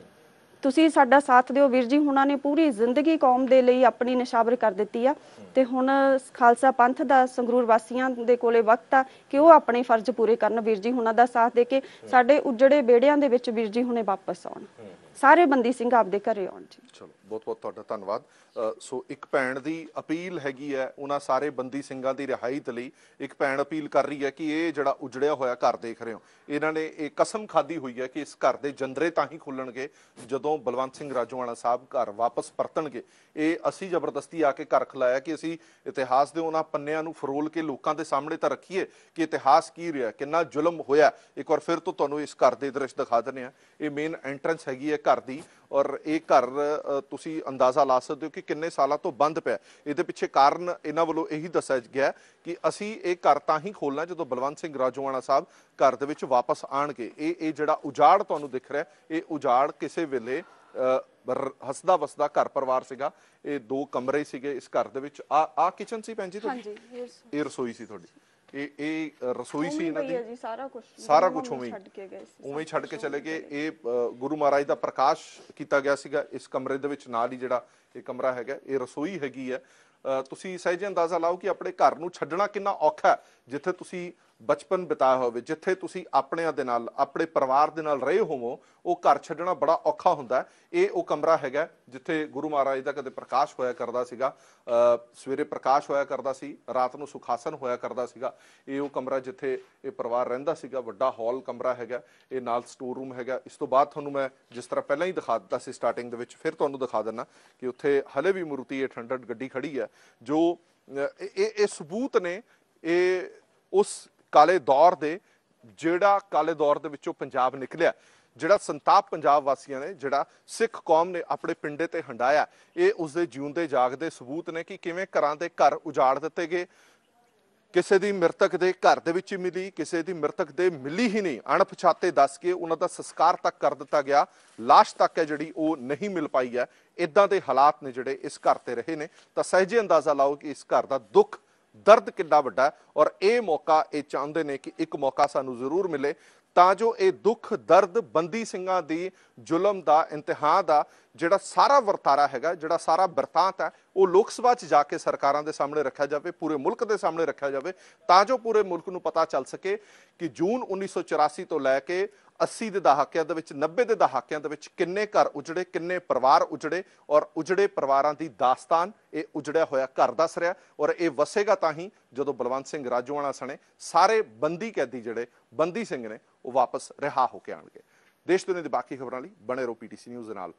ਤੁਸੀਂ ਸਾਡਾ ਸਾਥ ਦਿਓ। ਵੀਰ ਜੀ ਹੁਣਾਂ ਨੇ ਪੂਰੀ ਜ਼ਿੰਦਗੀ ਕੌਮ ਦੇ ਲਈ ਆਪਣੀ ਨਿਸ਼ਾਵਰ ਕਰ ਦਿੱਤੀ ਆ ਤੇ ਹੁਣ ਖਾਲਸਾ ਪੰਥ ਦਾ ਸੰਗਰੂਰ ਵਾਸੀਆਂ ਦੇ ਕੋਲੇ ਵਕਤ ਆ ਕਿ ਉਹ ਆਪਣੇ ਫਰਜ਼ ਪੂਰੇ ਕਰਨ, ਵੀਰ ਜੀ ਹੁਣਾਂ ਦਾ ਸਾਥ ਦੇ ਕੇ ਸਾਡੇ ਉਜੜੇ ਬੇੜਿਆਂ ਦੇ ਵਿੱਚ ਵੀਰ ਜੀ ਹੁਣੇ ਵਾਪਸ ਆਉਣ। ਸਾਰੇ ਬੰਦੀ ਸਿੰਘ ਆਪਦੇ ਘਰੇ ਆਉਣ ਜੀ। ਚਲੋ ਬਹੁਤ ਬਹੁਤ ਤੁਹਾਡਾ ਧੰਨਵਾਦ। ਸੋ ਇੱਕ ਭੈਣ ਦੀ ਅਪੀਲ ਹੈਗੀ ਹੈ ਉਹਨਾਂ ਸਾਰੇ ਬੰਦੀ ਸਿੰਘਾਂ ਦੀ ਰਿਹਾਈ ਦੇ ਲਈ। ਇੱਕ ਭੈਣ ਅਪੀਲ ਕਰ ਰਹੀ ਹੈ ਕਿ ਇਹ ਜਿਹੜਾ ਉਜੜਿਆ ਹੋਇਆ ਘਰ ਦੇਖ ਰਹੇ ਹੋ, ਇਹਨਾਂ ਨੇ ਇਹ ਕਸਮ ਖਾਧੀ ਹੋਈ ਹੈ ਕਿ ਇਸ ਘਰ ਦੇ ਜੰਦਰੇ ਤਾਂ ਹੀ ਖੁੱਲਣਗੇ ਜਦੋਂ ਬਲਵੰਤ ਸਿੰਘ ਰਾਜੋਆਣਾ ਸਾਹਿਬ ਘਰ ਵਾਪਸ ਪਰਤਣਗੇ। ਇਹ ਅਸੀਂ ਜ਼ਬਰਦਸਤੀ ਆ ਕੇ ਘਰ ਖਲਾਇਆ ਕਿ ਅਸੀਂ ਇਤਿਹਾਸ ਦੇ ਉਹਨਾਂ ਪੰਨਿਆਂ ਨੂੰ ਫਰੋਲ ਕੇ ਲੋਕਾਂ ਦੇ ਸਾਹਮਣੇ ਤਾਂ ਰੱਖੀਏ ਕਿ ਇਤਿਹਾਸ ਕੀ ਰਿਹਾ, ਕਿੰਨਾ ਜ਼ੁਲਮ ਹੋਇਆ। ਇੱਕ ਵਾਰ ਫਿਰ ਤੋਂ ਤੁਹਾਨੂੰ ਇਸ ਘਰ ਦੇ ਦ੍ਰਿਸ਼ ਦਿਖਾ ਦਿੰਦੇ ਆ। ਇਹ ਮੇਨ ਐਂਟਰੈਂਸ ਹੈਗੀ ਹੈ ਘਰ ਦੀ, ਔਰ ਇਹ ਘਰ ਤੁਸੀਂ ਅੰਦਾਜ਼ਾ ਲਾ ਸਕਦੇ ਹੋ ਕਿ ਕਿੰਨੇ ਸਾਲਾਂ ਤੋਂ ਬੰਦ ਪਿਆ। ਇਹਦੇ ਪਿੱਛੇ ਕਾਰਨ ਇਹਨਾਂ ਵੱਲੋਂ ਇਹੀ ਦੱਸਿਆ ਗਿਆ ਕਿ ਅਸੀਂ ਇਹ ਘਰ ਤਾਂ ਹੀ ਖੋਲਣਾ ਜਦੋਂ ਬਲਵੰਤ ਸਿੰਘ ਰਾਜੋਆਣਾ ਸਾਹਿਬ ਘਰ ਦੇ ਵਿੱਚ ਵਾਪਸ ਆਣਗੇ। ਇਹ ਜਿਹੜਾ ਉਜਾੜ ਤੁਹਾਨੂੰ ਦਿਖ ਰਿਹਾ, ਇਹ ਉਜਾੜ ਕਿਸੇ ਵੇਲੇ ਹੱਸਦਾ ਵਸਦਾ ਘਰ ਪਰਿਵਾਰ ਸੀਗਾ। ਇਹ 2 ਕਮਰੇ ਸੀਗੇ ਇਸ ਘਰ ਦੇ ਵਿੱਚ। ਆ ਕਿਚਨ ਸੀ ਭੈਣ ਜੀ ਤੁਹਾਡੀ? ਇਹ ਰਸੋਈ ਸੀ ਤੁਹਾਡੀ? ਇਹ ਰਸੋਈ ਸੀ ਇਹਨਾਂ ਦੀ? ਸਾਰਾ ਕੁਝ ਉਵੇਂ ਹੀ ਛੱਡ ਕੇ ਚਲੇ ਗਏ। ਇਹ ਗੁਰੂ ਮਹਾਰਾਜ ਦਾ ਪ੍ਰਕਾਸ਼ ਕੀਤਾ ਗਿਆ ਸੀਗਾ ਇਸ ਕਮਰੇ ਦੇ ਵਿੱਚ। ਨਾਲ ਹੀ ਜਿਹੜਾ ਇਹ ਕਮਰਾ ਹੈਗਾ ਇਹ ਰਸੋਈ ਹੈਗੀ ਹੈ। ਤੁਸੀਂ ਸਹਿਜੇ ਅੰਦਾਜ਼ਾ ਲਾਓ ਕਿ ਆਪਣੇ ਘਰ ਨੂੰ ਛੱਡਣਾ ਕਿੰਨਾ ਔਖਾ ਹੈ, ਜਿੱਥੇ ਤੁਸੀਂ ਬਚਪਨ ਬਿਤਾਇਆ ਹੋਵੇ, ਜਿੱਥੇ ਤੁਸੀਂ ਆਪਣਿਆਂ ਦੇ ਨਾਲ ਆਪਣੇ ਪਰਿਵਾਰ ਦੇ ਨਾਲ ਰਹੇ ਹੋਵੋ, ਉਹ ਘਰ ਛੱਡਣਾ ਬੜਾ ਔਖਾ ਹੁੰਦਾ। ਇਹ ਉਹ ਕਮਰਾ ਹੈਗਾ ਜਿੱਥੇ ਗੁਰੂ ਮਹਾਰਾਜ ਦਾ ਕਦੇ ਪ੍ਰਕਾਸ਼ ਹੋਇਆ ਕਰਦਾ ਸੀਗਾ। ਸਵੇਰੇ ਪ੍ਰਕਾਸ਼ ਹੋਇਆ ਕਰਦਾ ਸੀ, ਰਾਤ ਨੂੰ ਸੁਖਾਸਨ ਹੋਇਆ ਕਰਦਾ ਸੀਗਾ। ਇਹ ਉਹ ਕਮਰਾ ਜਿੱਥੇ ਇਹ ਪਰਿਵਾਰ ਰਹਿੰਦਾ ਸੀਗਾ। ਵੱਡਾ ਹਾਲ ਕਮਰਾ ਹੈਗਾ, ਇਹ ਨਾਲ ਸਟੋਰ ਰੂਮ ਹੈਗਾ। ਇਸ ਤੋਂ ਬਾਅਦ ਤੁਹਾਨੂੰ ਮੈਂ ਜਿਸ ਤਰ੍ਹਾਂ ਪਹਿਲਾਂ ਹੀ ਦਿਖਾ ਦਿੱਤਾ ਸੀ ਸਟਾਰਟਿੰਗ ਦੇ ਵਿੱਚ, ਫਿਰ ਤੁਹਾਨੂੰ ਦਿਖਾ ਦਿੰਦਾ ਕਿ ਉੱਥੇ ਹਲੇ ਵੀ ਮਾਰੂਤੀ 800 ਗੱਡੀ ਖੜੀ ਹੈ, ਜੋ ਇਹ ਸਬੂਤ ਨੇ ਇਹ ਉਸ ਕਾਲੇ ਦੌਰ ਦੇ, ਜਿਹੜਾ ਕਾਲੇ ਦੌਰ ਦੇ ਵਿੱਚੋਂ ਪੰਜਾਬ ਨਿਕਲਿਆ, ਜਿਹੜਾ ਸੰਤਾਪ ਪੰਜਾਬ ਵਾਸੀਆਂ ਨੇ, ਜਿਹੜਾ ਸਿੱਖ ਕੌਮ ਨੇ ਆਪਣੇ ਪਿੰਡੇ ਤੇ ਹੰਡਾਇਆ। ਇਹ ਉਸਦੇ ਜਿਉਂਦੇ ਜਾਗਦੇ ਸਬੂਤ ਨੇ ਕਿ ਕਿਵੇਂ ਘਰਾਂ ਦੇ ਘਰ ਉਜਾੜ ਦਿੱਤੇ ਗਏ। ਕਿਸੇ ਦੀ ਮ੍ਰਿਤਕ ਦੇ ਘਰ ਦੇ ਵਿੱਚ ਹੀ ਮਿਲੀ, ਕਿਸੇ ਦੀ ਮ੍ਰਿਤਕ ਦੇ ਮਿਲੀ ਹੀ ਨਹੀਂ, ਅਣਪਛਾਤੇ ਦੱਸ ਕੇ ਉਹਨਾਂ ਦਾ ਸੰਸਕਾਰ ਤੱਕ ਕਰ ਦਿੱਤਾ ਗਿਆ। ਲਾਸ਼ ਤੱਕ ਹੈ ਜਿਹੜੀ ਉਹ ਨਹੀਂ ਮਿਲ ਪਾਈ ਹੈ। ਇਦਾਂ ਦੇ ਹਾਲਾਤ ਨੇ ਜਿਹੜੇ ਇਸ ਘਰ ਤੇ ਰਹੇ ਨੇ। ਤਾਂ ਸਹਿਜੇ ਅੰਦਾਜ਼ਾ ਲਾਓ ਕਿ ਇਸ ਘਰ ਦਾ ਦੁੱਖ ਦਰਦ ਕਿੰਨਾ ਵੱਡਾ ਹੈ। ਔਰ ਇਹ ਮੌਕਾ ਇਹ ਚਾਹੁੰਦੇ ਨੇ ਕਿ ਇੱਕ ਮੌਕਾ ਸਾਨੂੰ ਜ਼ਰੂਰ ਮਿਲੇ ਤਾਂ ਜੋ ਇਹ ਦੁੱਖ ਦਰਦ ਬੰਦੀ ਸਿੰਘਾਂ ਦੀ ਜ਼ੁਲਮ ਦਾ, ਇੰਤਹਾ ਦਾ ਜਿਹੜਾ ਸਾਰਾ ਵਰਤਾਰਾ ਹੈਗਾ, ਜਿਹੜਾ ਸਾਰਾ ਬਿਰਤਾਂਤ ਹੈ, ਉਹ ਲੋਕ ਸਭਾ 'ਚ ਜਾ ਕੇ ਸਰਕਾਰਾਂ ਦੇ ਸਾਹਮਣੇ ਰੱਖਿਆ ਜਾਵੇ, ਪੂਰੇ ਮੁਲਕ ਦੇ ਸਾਹਮਣੇ ਰੱਖਿਆ ਜਾਵੇ, ਤਾਂ ਜੋ ਪੂਰੇ ਮੁਲਕ ਨੂੰ ਪਤਾ ਚੱਲ ਸਕੇ ਕਿ ਜੂਨ 1984 ਤੋਂ ਲੈ ਕੇ 80 ਦੇ ਦਹਾਕਿਆਂ ਦੇ ਵਿੱਚ, 90 ਦੇ ਦਹਾਕਿਆਂ ਦੇ ਵਿੱਚ ਕਿੰਨੇ ਘਰ ਉਜੜੇ, ਕਿੰਨੇ ਪਰਿਵਾਰ ਉਜੜੇ। ਔਰ ਉਜੜੇ ਪਰਿਵਾਰਾਂ ਦੀ ਦਾਸਤਾਨ ਇਹ ਉਜੜਿਆ ਹੋਇਆ ਘਰ ਦੱਸ ਰਿਹਾ। ਔਰ ਇਹ ਵਸੇਗਾ ਤਾਂ ਹੀ ਜਦੋਂ ਬਲਵੰਤ ਸਿੰਘ ਰਾਜੋਆਣਾ ਸਣੇ ਸਾਰੇ ਬੰਦੀ ਕੈਦੀ ਜਿਹੜੇ ਬੰਦੀ ਸਿੰਘ ਨੇ ਉਹ ਵਾਪਸ ਰਿਹਾ ਹੋ ਕੇ ਆਣਗੇ। ਦੇਸ਼ ਦੁਨੀਆ ਦੀ ਬਾਕੀ ਖਬਰਾਂ ਲਈ ਬਣੇ ਰਹੋ PTC ਨਿਊਜ਼ ਦੇ ਨਾਲ।